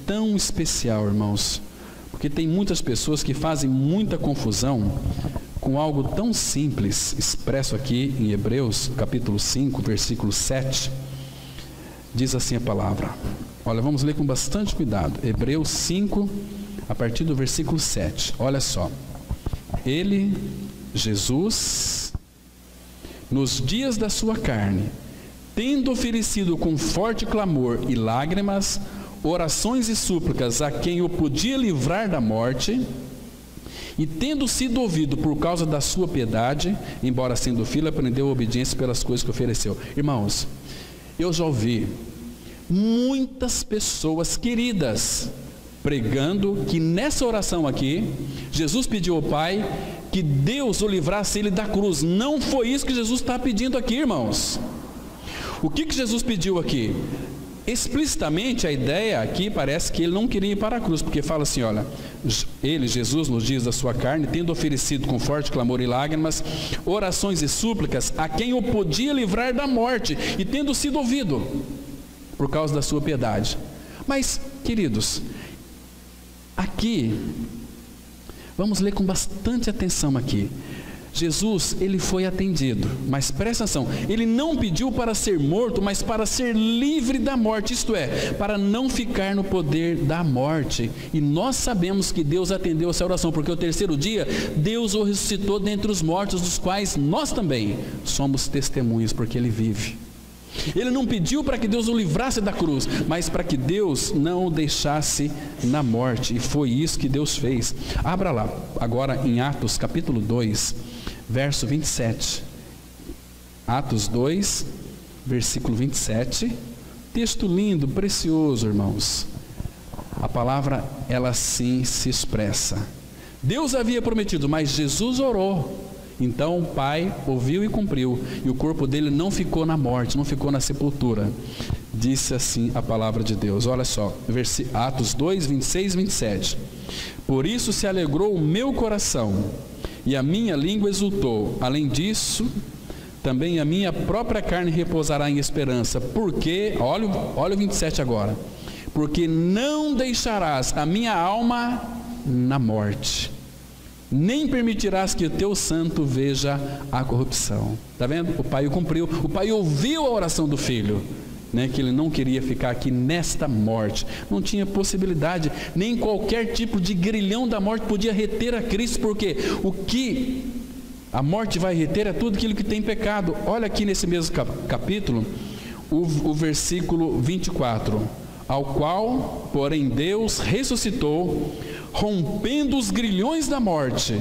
tão especial, irmãos, porque tem muitas pessoas que fazem muita confusão com algo tão simples, expresso aqui em Hebreus capítulo 5, versículo 7. Diz assim a palavra. Olha, vamos ler com bastante cuidado. Hebreus 5, a partir do versículo 7. Olha só. Ele, Jesus, nos dias da sua carne, tendo oferecido com forte clamor e lágrimas, orações e súplicas a quem o podia livrar da morte, e tendo sido ouvido por causa da sua piedade, embora sendo filho, aprendeu a obediência pelas coisas que ofereceu. Irmãos, eu já ouvi muitas pessoas queridas pregando que nessa oração aqui, Jesus pediu ao Pai que Deus o livrasse ele da cruz. Não foi isso que Jesus está pedindo aqui, irmãos. O que Jesus pediu aqui? Explicitamente a ideia aqui parece que ele não queria ir para a cruz, porque fala assim, olha, ele, Jesus, nos dias da sua carne, tendo oferecido com forte clamor e lágrimas, orações e súplicas a quem o podia livrar da morte, e tendo sido ouvido por causa da sua piedade. Mas, queridos, aqui, vamos ler com bastante atenção aqui. Jesus, ele foi atendido, mas presta atenção, ele não pediu para ser morto, mas para ser livre da morte, isto é, para não ficar no poder da morte. E nós sabemos que Deus atendeu essa oração, porque o terceiro dia, Deus o ressuscitou dentre os mortos, dos quais nós também somos testemunhas, porque ele vive. Ele não pediu para que Deus o livrasse da cruz, mas para que Deus não o deixasse na morte, e foi isso que Deus fez. Abra lá, agora em Atos capítulo 2, verso 27. Atos 2, versículo 27. Texto lindo, precioso, irmãos. A palavra, ela assim se expressa. Deus havia prometido, mas Jesus orou. Então o Pai ouviu e cumpriu, e o corpo dele não ficou na morte, não ficou na sepultura. Disse assim a palavra de Deus. Olha só, Atos 2, 26 e 27. Por isso se alegrou o meu coração, e a minha língua exultou. Além disso, também a minha própria carne repousará em esperança. Porque, olha o 27 agora. Porque não deixarás a minha alma na morte, nem permitirás que o teu santo veja a corrupção. Está vendo? O Pai o cumpriu. O Pai ouviu a oração do Filho, que ele não queria ficar aqui nesta morte. Não tinha possibilidade, nem qualquer tipo de grilhão da morte podia reter a Cristo, porque o que a morte vai reter é tudo aquilo que tem pecado. Olha aqui nesse mesmo capítulo, o versículo 24. Ao qual, porém, Deus ressuscitou, rompendo os grilhões da morte,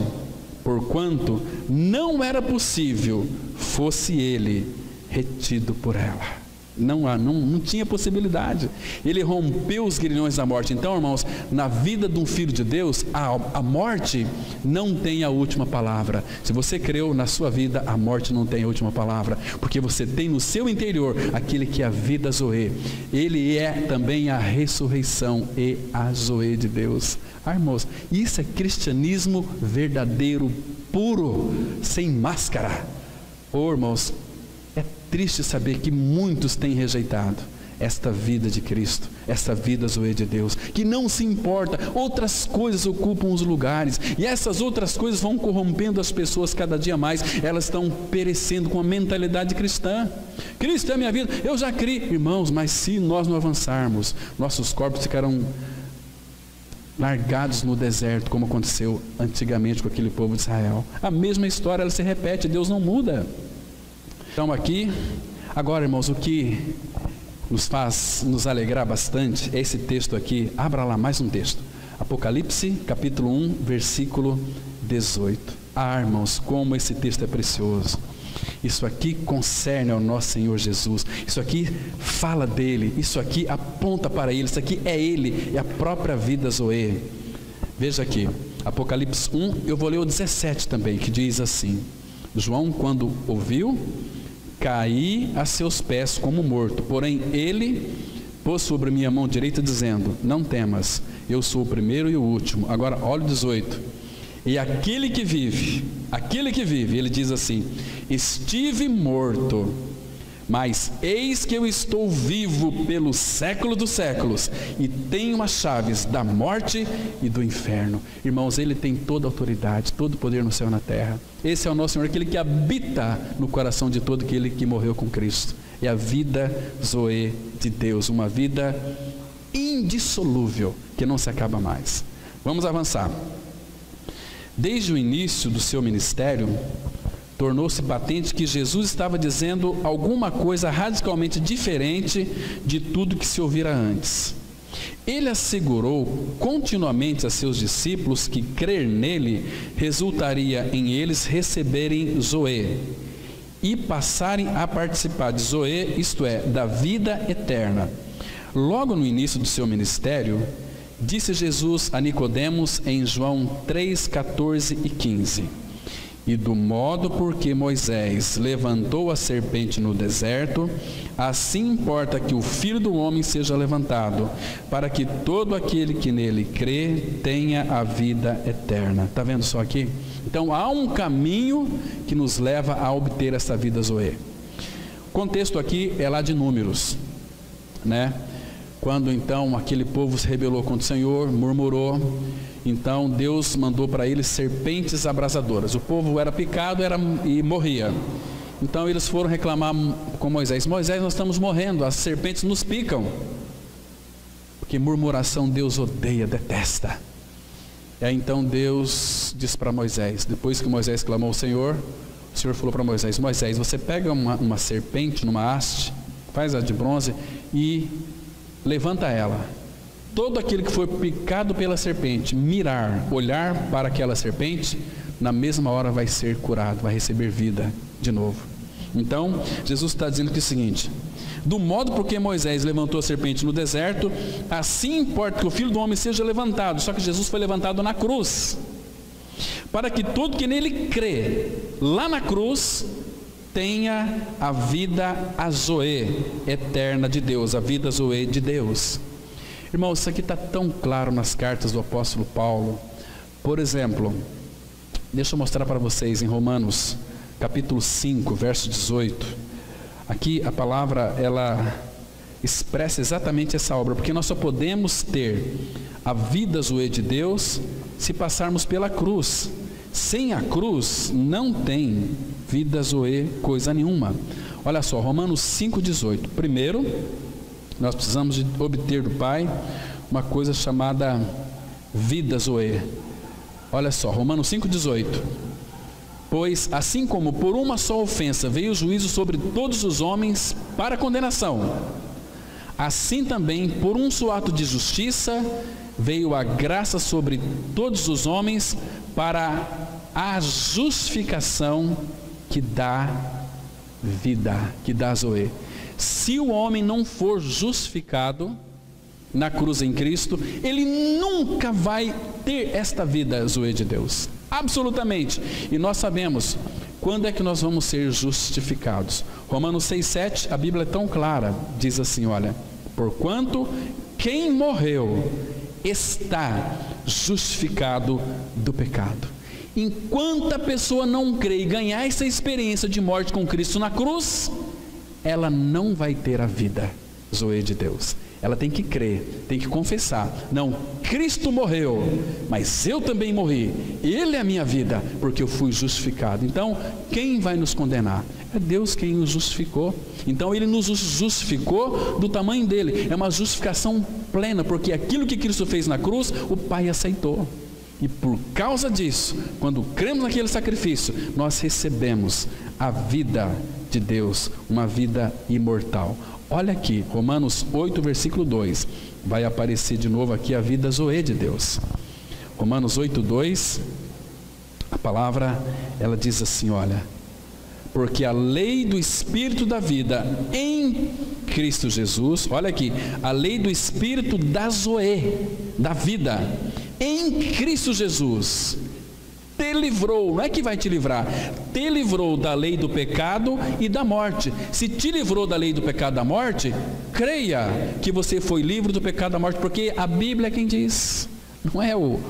porquanto não era possível fosse ele retido por ela. Não tinha possibilidade. Ele rompeu os grilhões da morte. Então, irmãos, na vida de um filho de Deus, a morte não tem a última palavra. Se você creu na sua vida, a morte não tem a última palavra, porque você tem no seu interior aquele que é a vida Zoe. Ele é também a ressurreição e a Zoe de Deus. Irmãos, isso é cristianismo verdadeiro, puro, sem máscara. Irmãos, é triste saber que muitos têm rejeitado esta vida de Cristo, esta vida Zoe de Deus, que não se importa, outras coisas ocupam os lugares, e essas outras coisas vão corrompendo as pessoas cada dia mais. Elas estão perecendo com a mentalidade cristã. Cristo é a minha vida, eu já criei. Irmãos, mas se nós não avançarmos, nossos corpos ficarão largados no deserto, como aconteceu antigamente com aquele povo de Israel. A mesma história, ela se repete, Deus não muda. Então aqui, agora, irmãos, o que nos faz nos alegrar bastante é esse texto aqui. Abra lá mais um texto, Apocalipse capítulo 1, versículo 18. Irmãos, como esse texto é precioso. Isso aqui concerne ao nosso Senhor Jesus. Isso aqui fala dele. Isso aqui aponta para ele. Isso aqui é ele, é a própria vida Zoe. Veja aqui, Apocalipse 1, eu vou ler o 17 também, que diz assim: João, quando ouviu, caí a seus pés como morto. Porém ele pôs sobre minha mão direita, dizendo: não temas, eu sou o primeiro e o último. Agora olha o 18. E aquele que vive, ele diz assim: estive morto, mas eis que eu estou vivo pelo século dos séculos, e tenho as chaves da morte e do inferno. Irmãos, ele tem toda a autoridade, todo o poder no céu e na terra. Esse é o nosso Senhor, aquele que habita no coração de todo aquele que morreu com Cristo. É a vida Zoe de Deus, uma vida indissolúvel, que não se acaba mais. Vamos avançar. Desde o início do seu ministério, tornou-se patente que Jesus estava dizendo alguma coisa radicalmente diferente de tudo que se ouvira antes. Ele assegurou continuamente a seus discípulos que crer nele resultaria em eles receberem Zoe e passarem a participar de Zoe, isto é, da vida eterna. Logo no início do seu ministério, disse Jesus a Nicodemos em João 3, 14 e 15: e do modo por que Moisés levantou a serpente no deserto, assim importa que o Filho do Homem seja levantado, para que todo aquele que nele crê tenha a vida eterna. Está vendo só aqui? Então há um caminho que nos leva a obter essa vida Zoe. O contexto aqui é lá de Números, né? Quando então aquele povo se rebelou contra o Senhor, murmurou, então Deus mandou para eles serpentes abrasadoras. O povo era picado e morria. Então eles foram reclamar com Moisés: Moisés, nós estamos morrendo, as serpentes nos picam. Porque murmuração Deus odeia, detesta. E aí então Deus disse para Moisés, depois que Moisés clamou ao Senhor, o Senhor falou para Moisés: Moisés, você pega uma serpente numa haste, faz a de bronze e levanta ela. Todo aquele que for picado pela serpente, olhar para aquela serpente, na mesma hora vai ser curado, vai receber vida de novo. Então, Jesus está dizendo que é o seguinte: do modo por que Moisés levantou a serpente no deserto, assim importa que o Filho do Homem seja levantado. Só que Jesus foi levantado na cruz, para que todo que nele crê, lá na cruz, tenha a vida a Zoe eterna de Deus, a vida Zoe de Deus. Irmãos, isso aqui está tão claro nas cartas do apóstolo Paulo. Por exemplo, deixa eu mostrar para vocês em Romanos capítulo 5, verso 18. Aqui a palavra, ela expressa exatamente essa obra, porque nós só podemos ter a vida Zoe de Deus se passarmos pela cruz. Sem a cruz não tem vida Zoe coisa nenhuma. Olha só, Romanos 5,18. Primeiro, nós precisamos de obter do Pai uma coisa chamada vida Zoe. Olha só, Romanos 5,18. Pois assim como por uma só ofensa veio o juízo sobre todos os homens para condenação, assim também por um só ato de justiça veio a graça sobre todos os homens para a justificação que dá vida, que dá Zoe. Se o homem não for justificado na cruz em Cristo, ele nunca vai ter esta vida Zoe de Deus, absolutamente. E nós sabemos quando é que nós vamos ser justificados. Romanos 6,7, a Bíblia é tão clara, diz assim: olha, porquanto quem morreu está justificado do pecado. Enquanto a pessoa não crê e ganhar essa experiência de morte com Cristo na cruz, ela não vai ter a vida Zoe de Deus. Ela tem que crer, tem que confessar: não, Cristo morreu, mas eu também morri, Ele é a minha vida, porque eu fui justificado. Então, quem vai nos condenar? É Deus quem nos justificou. Então Ele nos justificou do tamanho dele. É uma justificação plena, porque aquilo que Cristo fez na cruz, o Pai aceitou. E por causa disso, quando cremos naquele sacrifício, nós recebemos a vida de Deus, uma vida imortal. Olha aqui, Romanos 8, versículo 2. Vai aparecer de novo aqui a vida Zoe de Deus. Romanos 8, 2. A palavra, ela diz assim, olha: porque a lei do Espírito da vida em Cristo Jesus, olha aqui, a lei do Espírito da Zoe, da vida, em Cristo Jesus, te livrou, não é que vai te livrar, te livrou da lei do pecado e da morte. Se te livrou da lei do pecado e da morte, creia que você foi livre do pecado e da morte, porque a Bíblia é quem diz, não é o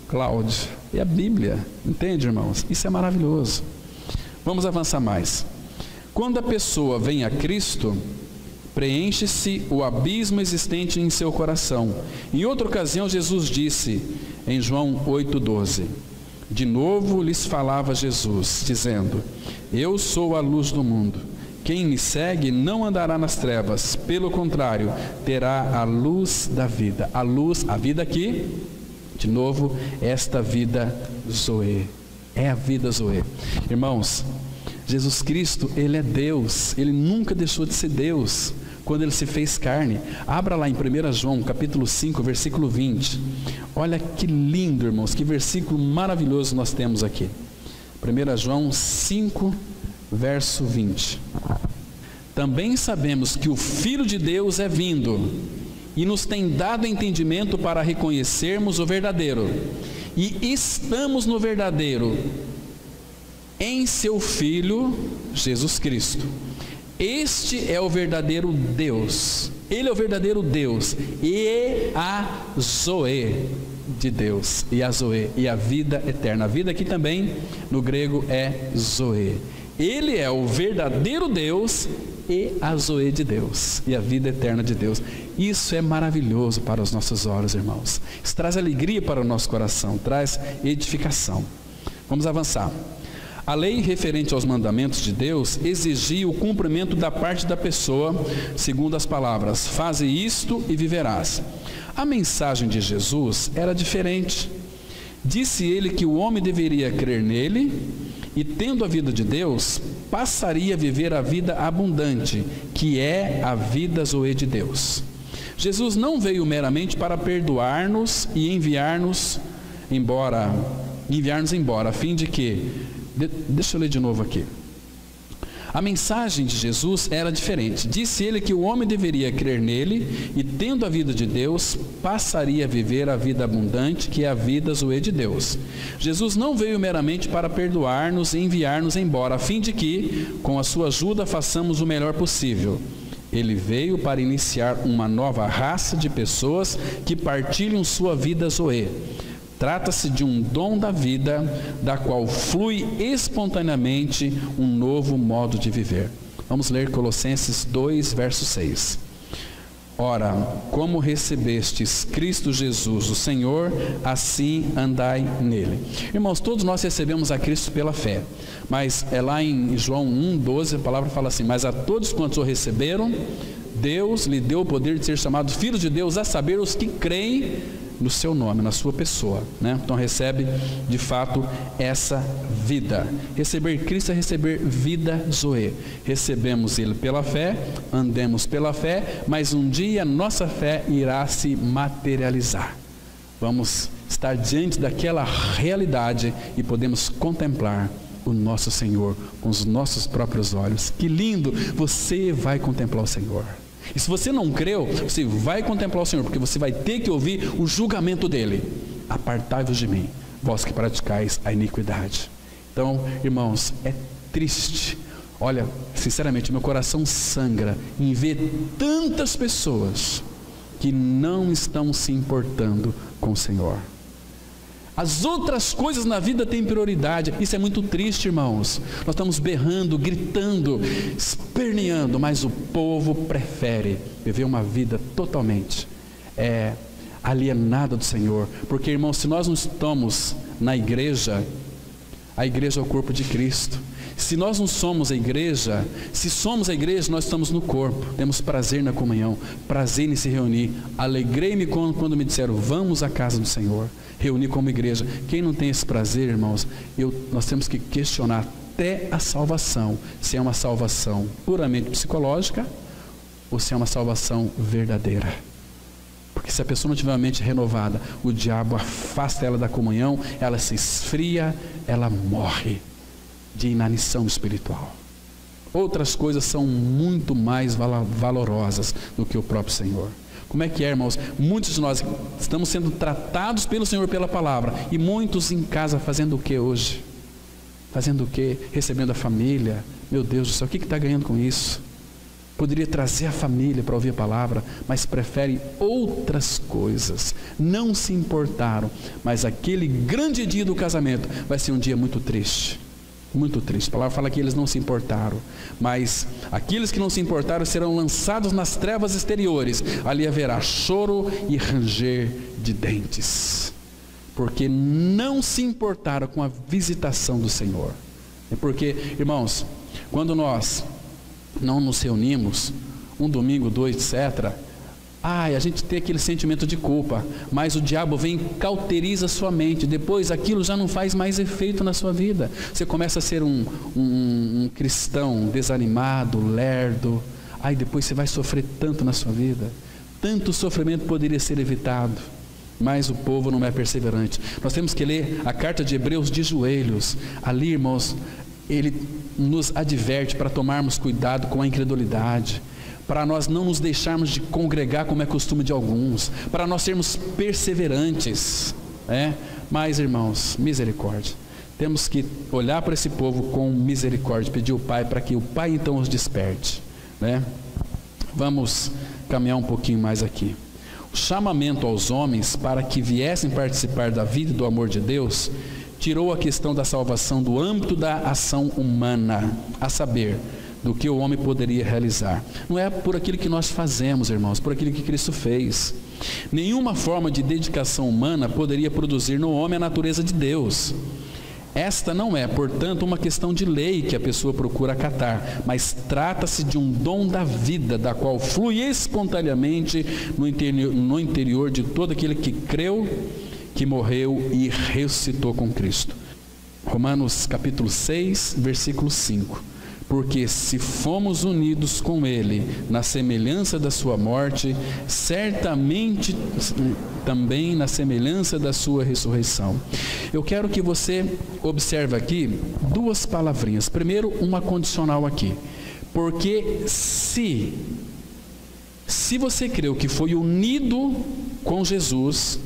Cláudio, é a Bíblia, entende, irmãos? Isso é maravilhoso. Vamos avançar mais. Quando a pessoa vem a Cristo, preenche-se o abismo existente em seu coração. Em outra ocasião, Jesus disse, em João 8,12, de novo lhes falava Jesus, dizendo, eu sou a luz do mundo. Quem me segue não andará nas trevas, pelo contrário, terá a luz da vida. A luz, a vida aqui, de novo, esta vida Zoe. É a vida Zoe. Irmãos, Jesus Cristo, Ele é Deus. Ele nunca deixou de ser Deus quando Ele se fez carne. Abra lá em 1 João, capítulo 5, versículo 20. Olha que lindo, irmãos, que versículo maravilhoso nós temos aqui. 1 João 5, verso 20. Também sabemos que o Filho de Deus é vindo e nos tem dado entendimento para reconhecermos o verdadeiro. E estamos no verdadeiro, em seu Filho, Jesus Cristo. Este é o verdadeiro Deus. Ele é o verdadeiro Deus. E a Zoe de Deus. E a Zoe, e a vida eterna. A vida aqui também, no grego, é Zoe. Ele é o verdadeiro Deus e a Zoe de Deus, e a vida eterna de Deus. Isso é maravilhoso para os nossos olhos, irmãos. Isso traz alegria para o nosso coração, traz edificação. Vamos avançar. A lei referente aos mandamentos de Deus exigia o cumprimento da parte da pessoa, segundo as palavras, faze isto e viverás. A mensagem de Jesus era diferente. Disse ele que o homem deveria crer nele e, tendo a vida de Deus, passaria a viver a vida abundante, que é a vida Zoe de Deus. Jesus não veio meramente para perdoar-nos e enviar-nos embora, a fim de que... Deixa eu ler de novo aqui. A mensagem de Jesus era diferente. Disse ele que o homem deveria crer nele e, tendo a vida de Deus, passaria a viver a vida abundante, que é a vida Zoe de Deus. Jesus não veio meramente para perdoar-nos e enviar-nos embora, a fim de que, com a sua ajuda, façamos o melhor possível. Ele veio para iniciar uma nova raça de pessoas que partilham sua vida Zoe. Trata-se de um dom da vida, da qual flui espontaneamente um novo modo de viver. Vamos ler Colossenses 2, verso 6. Ora, como recebestes Cristo Jesus, o Senhor, assim andai nele. Irmãos, todos nós recebemos a Cristo pela fé, mas é lá em João 1,12, a palavra fala assim, mas a todos quantos o receberam, Deus lhe deu o poder de ser chamado filho de Deus, a saber, os que creem no seu nome, na sua pessoa, né? Então recebe de fato essa vida. Receber Cristo é receber vida Zoe. Recebemos Ele pela fé, andemos pela fé, mas um dia nossa fé irá se materializar. Vamos estar diante daquela realidade e podemos contemplar o nosso Senhor com os nossos próprios olhos. Que lindo! Você vai contemplar o Senhor. E se você não creu, você vai contemplar o Senhor, porque você vai ter que ouvir o julgamento dele. Apartai-vos de mim, vós que praticais a iniquidade. Então, irmãos, é triste. Olha, sinceramente, meu coração sangra em ver tantas pessoas que não estão se importando com o Senhor. As outras coisas na vida têm prioridade. Isso é muito triste, irmãos. Nós estamos berrando, gritando, esperneando, mas o povo prefere viver uma vida totalmente alienada do Senhor. Porque, irmãos, se nós não estamos na igreja, a igreja é o corpo de Cristo. Se nós não somos a igreja, se somos a igreja, nós estamos no corpo. Temos prazer na comunhão, prazer em se reunir. Alegrei-me quando me disseram, vamos à casa do Senhor, reunir como igreja. Quem não tem esse prazer, irmãos, nós temos que questionar até a salvação, se é uma salvação puramente psicológica ou se é uma salvação verdadeira. Porque se a pessoa não tiver a mente renovada, o diabo afasta ela da comunhão, ela se esfria, ela morre de inanição espiritual. outras coisas são muito mais valorosas do que o próprio Senhor. Como é que é, irmãos? Muitos de nós estamos sendo tratados pelo Senhor pela palavra, e muitos em casa fazendo o que hoje? Fazendo o que? Recebendo a família. Meu Deus do céu, o que está ganhando com isso? Poderia trazer a família para ouvir a palavra, mas prefere outras coisas. Não se importaram, mas aquele grande dia do casamento vai ser um dia muito triste. Muito triste. A palavra fala que eles não se importaram, mas aqueles que não se importaram serão lançados nas trevas exteriores. Ali haverá choro e ranger de dentes, porque não se importaram com a visitação do Senhor. É porque, irmãos, quando nós não nos reunimos, um domingo, dois, etc., a gente tem aquele sentimento de culpa, mas o diabo vem e cauteriza sua mente. Depois aquilo já não faz mais efeito na sua vida. Você começa a ser um cristão desanimado, lerdo. Aí depois você vai sofrer tanto na sua vida. Tanto sofrimento poderia ser evitado, mas o povo não é perseverante. Nós temos que ler a carta de Hebreus de joelhos. Ali, irmãos, ele nos adverte para tomarmos cuidado com a incredulidade, para nós não nos deixarmos de congregar como é costume de alguns, para nós sermos perseverantes, Mas, irmãos, misericórdia. Temos que olhar para esse povo com misericórdia, pedir ao Pai para que o Pai então os desperte, Vamos caminhar um pouquinho mais aqui. O chamamento aos homens para que viessem participar da vida e do amor de Deus tirou a questão da salvação do âmbito da ação humana, a saber, do que o homem poderia realizar. Não é por aquilo que nós fazemos, irmãos, por aquilo que Cristo fez. Nenhuma forma de dedicação humana poderia produzir no homem a natureza de Deus. Esta não é, portanto, uma questão de lei que a pessoa procura acatar, mas trata-se de um dom da vida, da qual flui espontaneamente no interior de todo aquele que creu, que morreu e ressuscitou com Cristo. Romanos capítulo 6, versículo 5. Porque se fomos unidos com Ele na semelhança da sua morte, certamente também na semelhança da sua ressurreição. Eu quero que você observe aqui duas palavrinhas. Primeiro, uma condicional aqui. Porque se você creu que foi unido com Jesus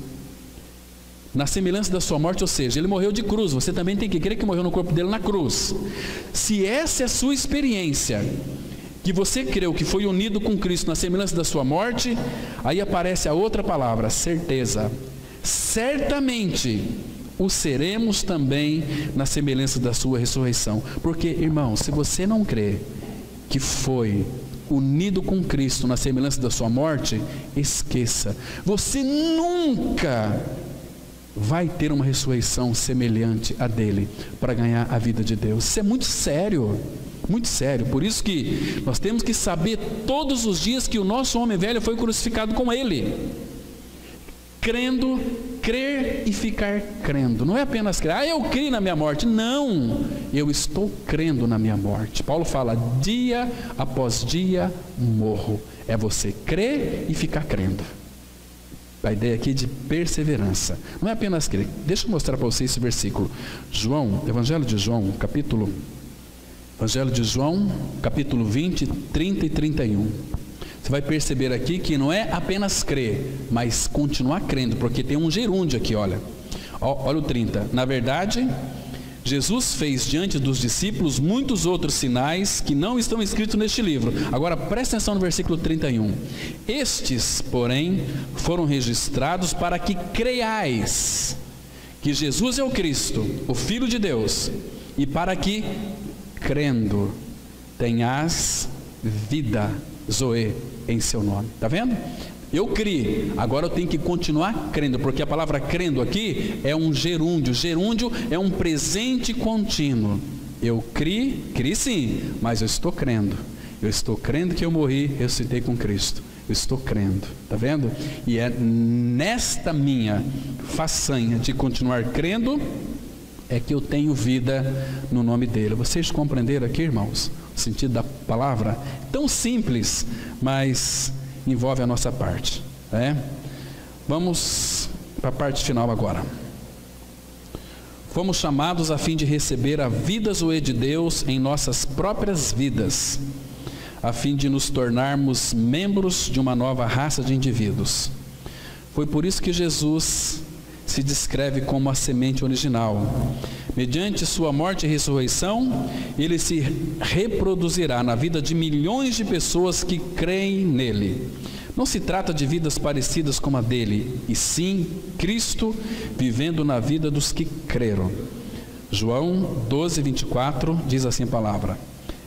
na semelhança da sua morte, ou seja, ele morreu de cruz, você também tem que crer que morreu no corpo dele na cruz. Se essa é a sua experiência, que você creu que foi unido com Cristo na semelhança da sua morte, aí aparece a outra palavra, certeza. Certamente o seremos também na semelhança da sua ressurreição. Porque, irmão, se você não crê que foi unido com Cristo na semelhança da sua morte, esqueça, você nunca vai ter uma ressurreição semelhante à dele para ganhar a vida de Deus. Isso é muito sério, muito sério. Por isso que nós temos que saber todos os dias que o nosso homem velho foi crucificado com ele. Crendo, crer e ficar crendo. Não é apenas crer, eu criei na minha morte. Não, eu estou crendo na minha morte. Paulo fala, dia após dia morro. É você crer e ficar crendo. A ideia aqui de perseverança. Não é apenas crer. Deixa eu mostrar para vocês esse versículo. Evangelho de João, capítulo 20, 30 e 31. Você vai perceber aqui que não é apenas crer, mas continuar crendo, porque tem um gerúndio aqui, olha o 30. Na verdade, Jesus fez diante dos discípulos muitos outros sinais que não estão escritos neste livro. Agora presta atenção no versículo 31. Estes, porém, foram registrados para que creiais que Jesus é o Cristo, o Filho de Deus, e para que, crendo, tenhas vida, Zoe, em seu nome. Está vendo? Eu criei, agora eu tenho que continuar crendo, porque a palavra crendo aqui é um gerúndio. Gerúndio é um presente contínuo. Eu criei sim, mas eu estou crendo. Eu estou crendo que eu morri, ressuscitei com Cristo. Eu estou crendo, está vendo? E é nesta minha façanha de continuar crendo é que eu tenho vida no nome dele. Vocês compreenderam aqui, irmãos, o sentido da palavra? Tão simples, mas envolve a nossa parte, Vamos para a parte final agora. Fomos chamados a fim de receber a vida zoe de Deus em nossas próprias vidas, a fim de nos tornarmos membros de uma nova raça de indivíduos. Foi por isso que Jesus se descreve como a semente original. Mediante sua morte e ressurreição, ele se reproduzirá na vida de milhões de pessoas que creem nele. Não se trata de vidas parecidas com a dele, e sim Cristo vivendo na vida dos que creram. João 12, 24 diz assim a palavra: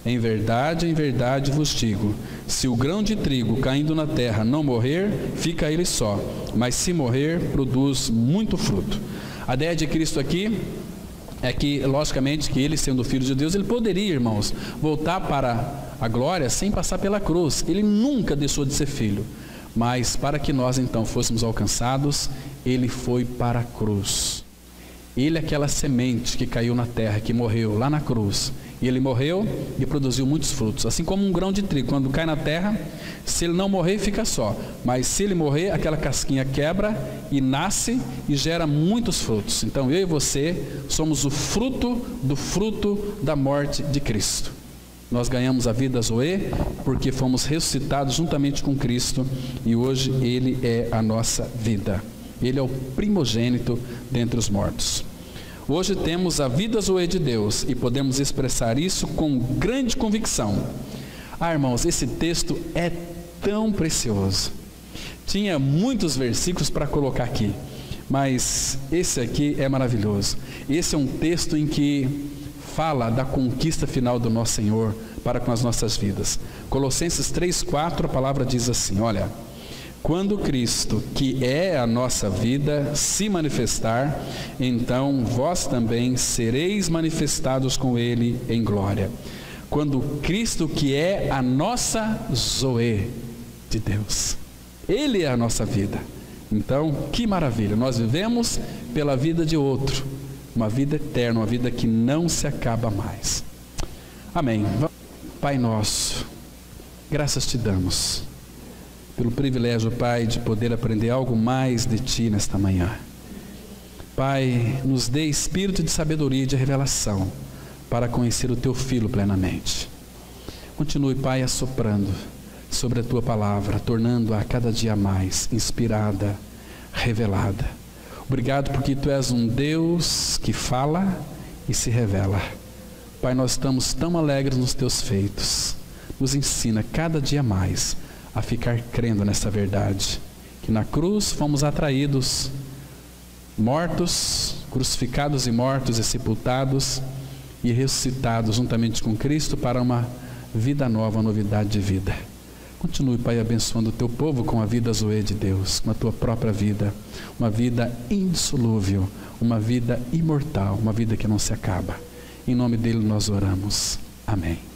em verdade vos digo, se o grão de trigo caindo na terra não morrer, fica ele só, mas se morrer, produz muito fruto. A ideia de Cristo aqui é que, logicamente, que ele, sendo filho de Deus, ele poderia, irmãos, voltar para a glória sem passar pela cruz. Ele nunca deixou de ser filho, mas para que nós então fôssemos alcançados, ele foi para a cruz. Ele é aquela semente que caiu na terra, que morreu lá na cruz. E ele morreu e produziu muitos frutos. Assim como um grão de trigo, quando cai na terra, se ele não morrer, fica só. Mas se ele morrer, aquela casquinha quebra e nasce e gera muitos frutos. Então eu e você somos o fruto do fruto da morte de Cristo. Nós ganhamos a vida zoe porque fomos ressuscitados juntamente com Cristo. E hoje ele é a nossa vida. Ele é o primogênito dentre os mortos. Hoje temos a vida zoe de Deus e podemos expressar isso com grande convicção. Irmãos, esse texto é tão precioso. Tinha muitos versículos para colocar aqui, mas esse aqui é maravilhoso. Esse é um texto em que fala da conquista final do nosso Senhor para com as nossas vidas. Colossenses 3:4, a palavra diz assim, olha: quando Cristo, que é a nossa vida, se manifestar, então vós também sereis manifestados com Ele em glória. Quando Cristo, que é a nossa zoe de Deus, Ele é a nossa vida. Então, que maravilha, nós vivemos pela vida de outro, uma vida eterna, uma vida que não se acaba mais. Amém. Pai nosso, graças te damos pelo privilégio, Pai, de poder aprender algo mais de Ti nesta manhã. Pai, nos dê espírito de sabedoria e de revelação para conhecer o Teu Filho plenamente. Continue, Pai, assoprando sobre a Tua palavra, tornando-a cada dia mais inspirada, revelada. Obrigado porque Tu és um Deus que fala e se revela. Pai, nós estamos tão alegres nos Teus feitos. Nos ensina cada dia mais a ficar crendo nessa verdade, que na cruz fomos atraídos, mortos, crucificados e mortos e sepultados e ressuscitados juntamente com Cristo para uma vida nova, uma novidade de vida. Continue, Pai, abençoando o Teu povo com a vida zoe de Deus, com a Tua própria vida, uma vida indissolúvel, uma vida imortal, uma vida que não se acaba. Em nome dele nós oramos. Amém.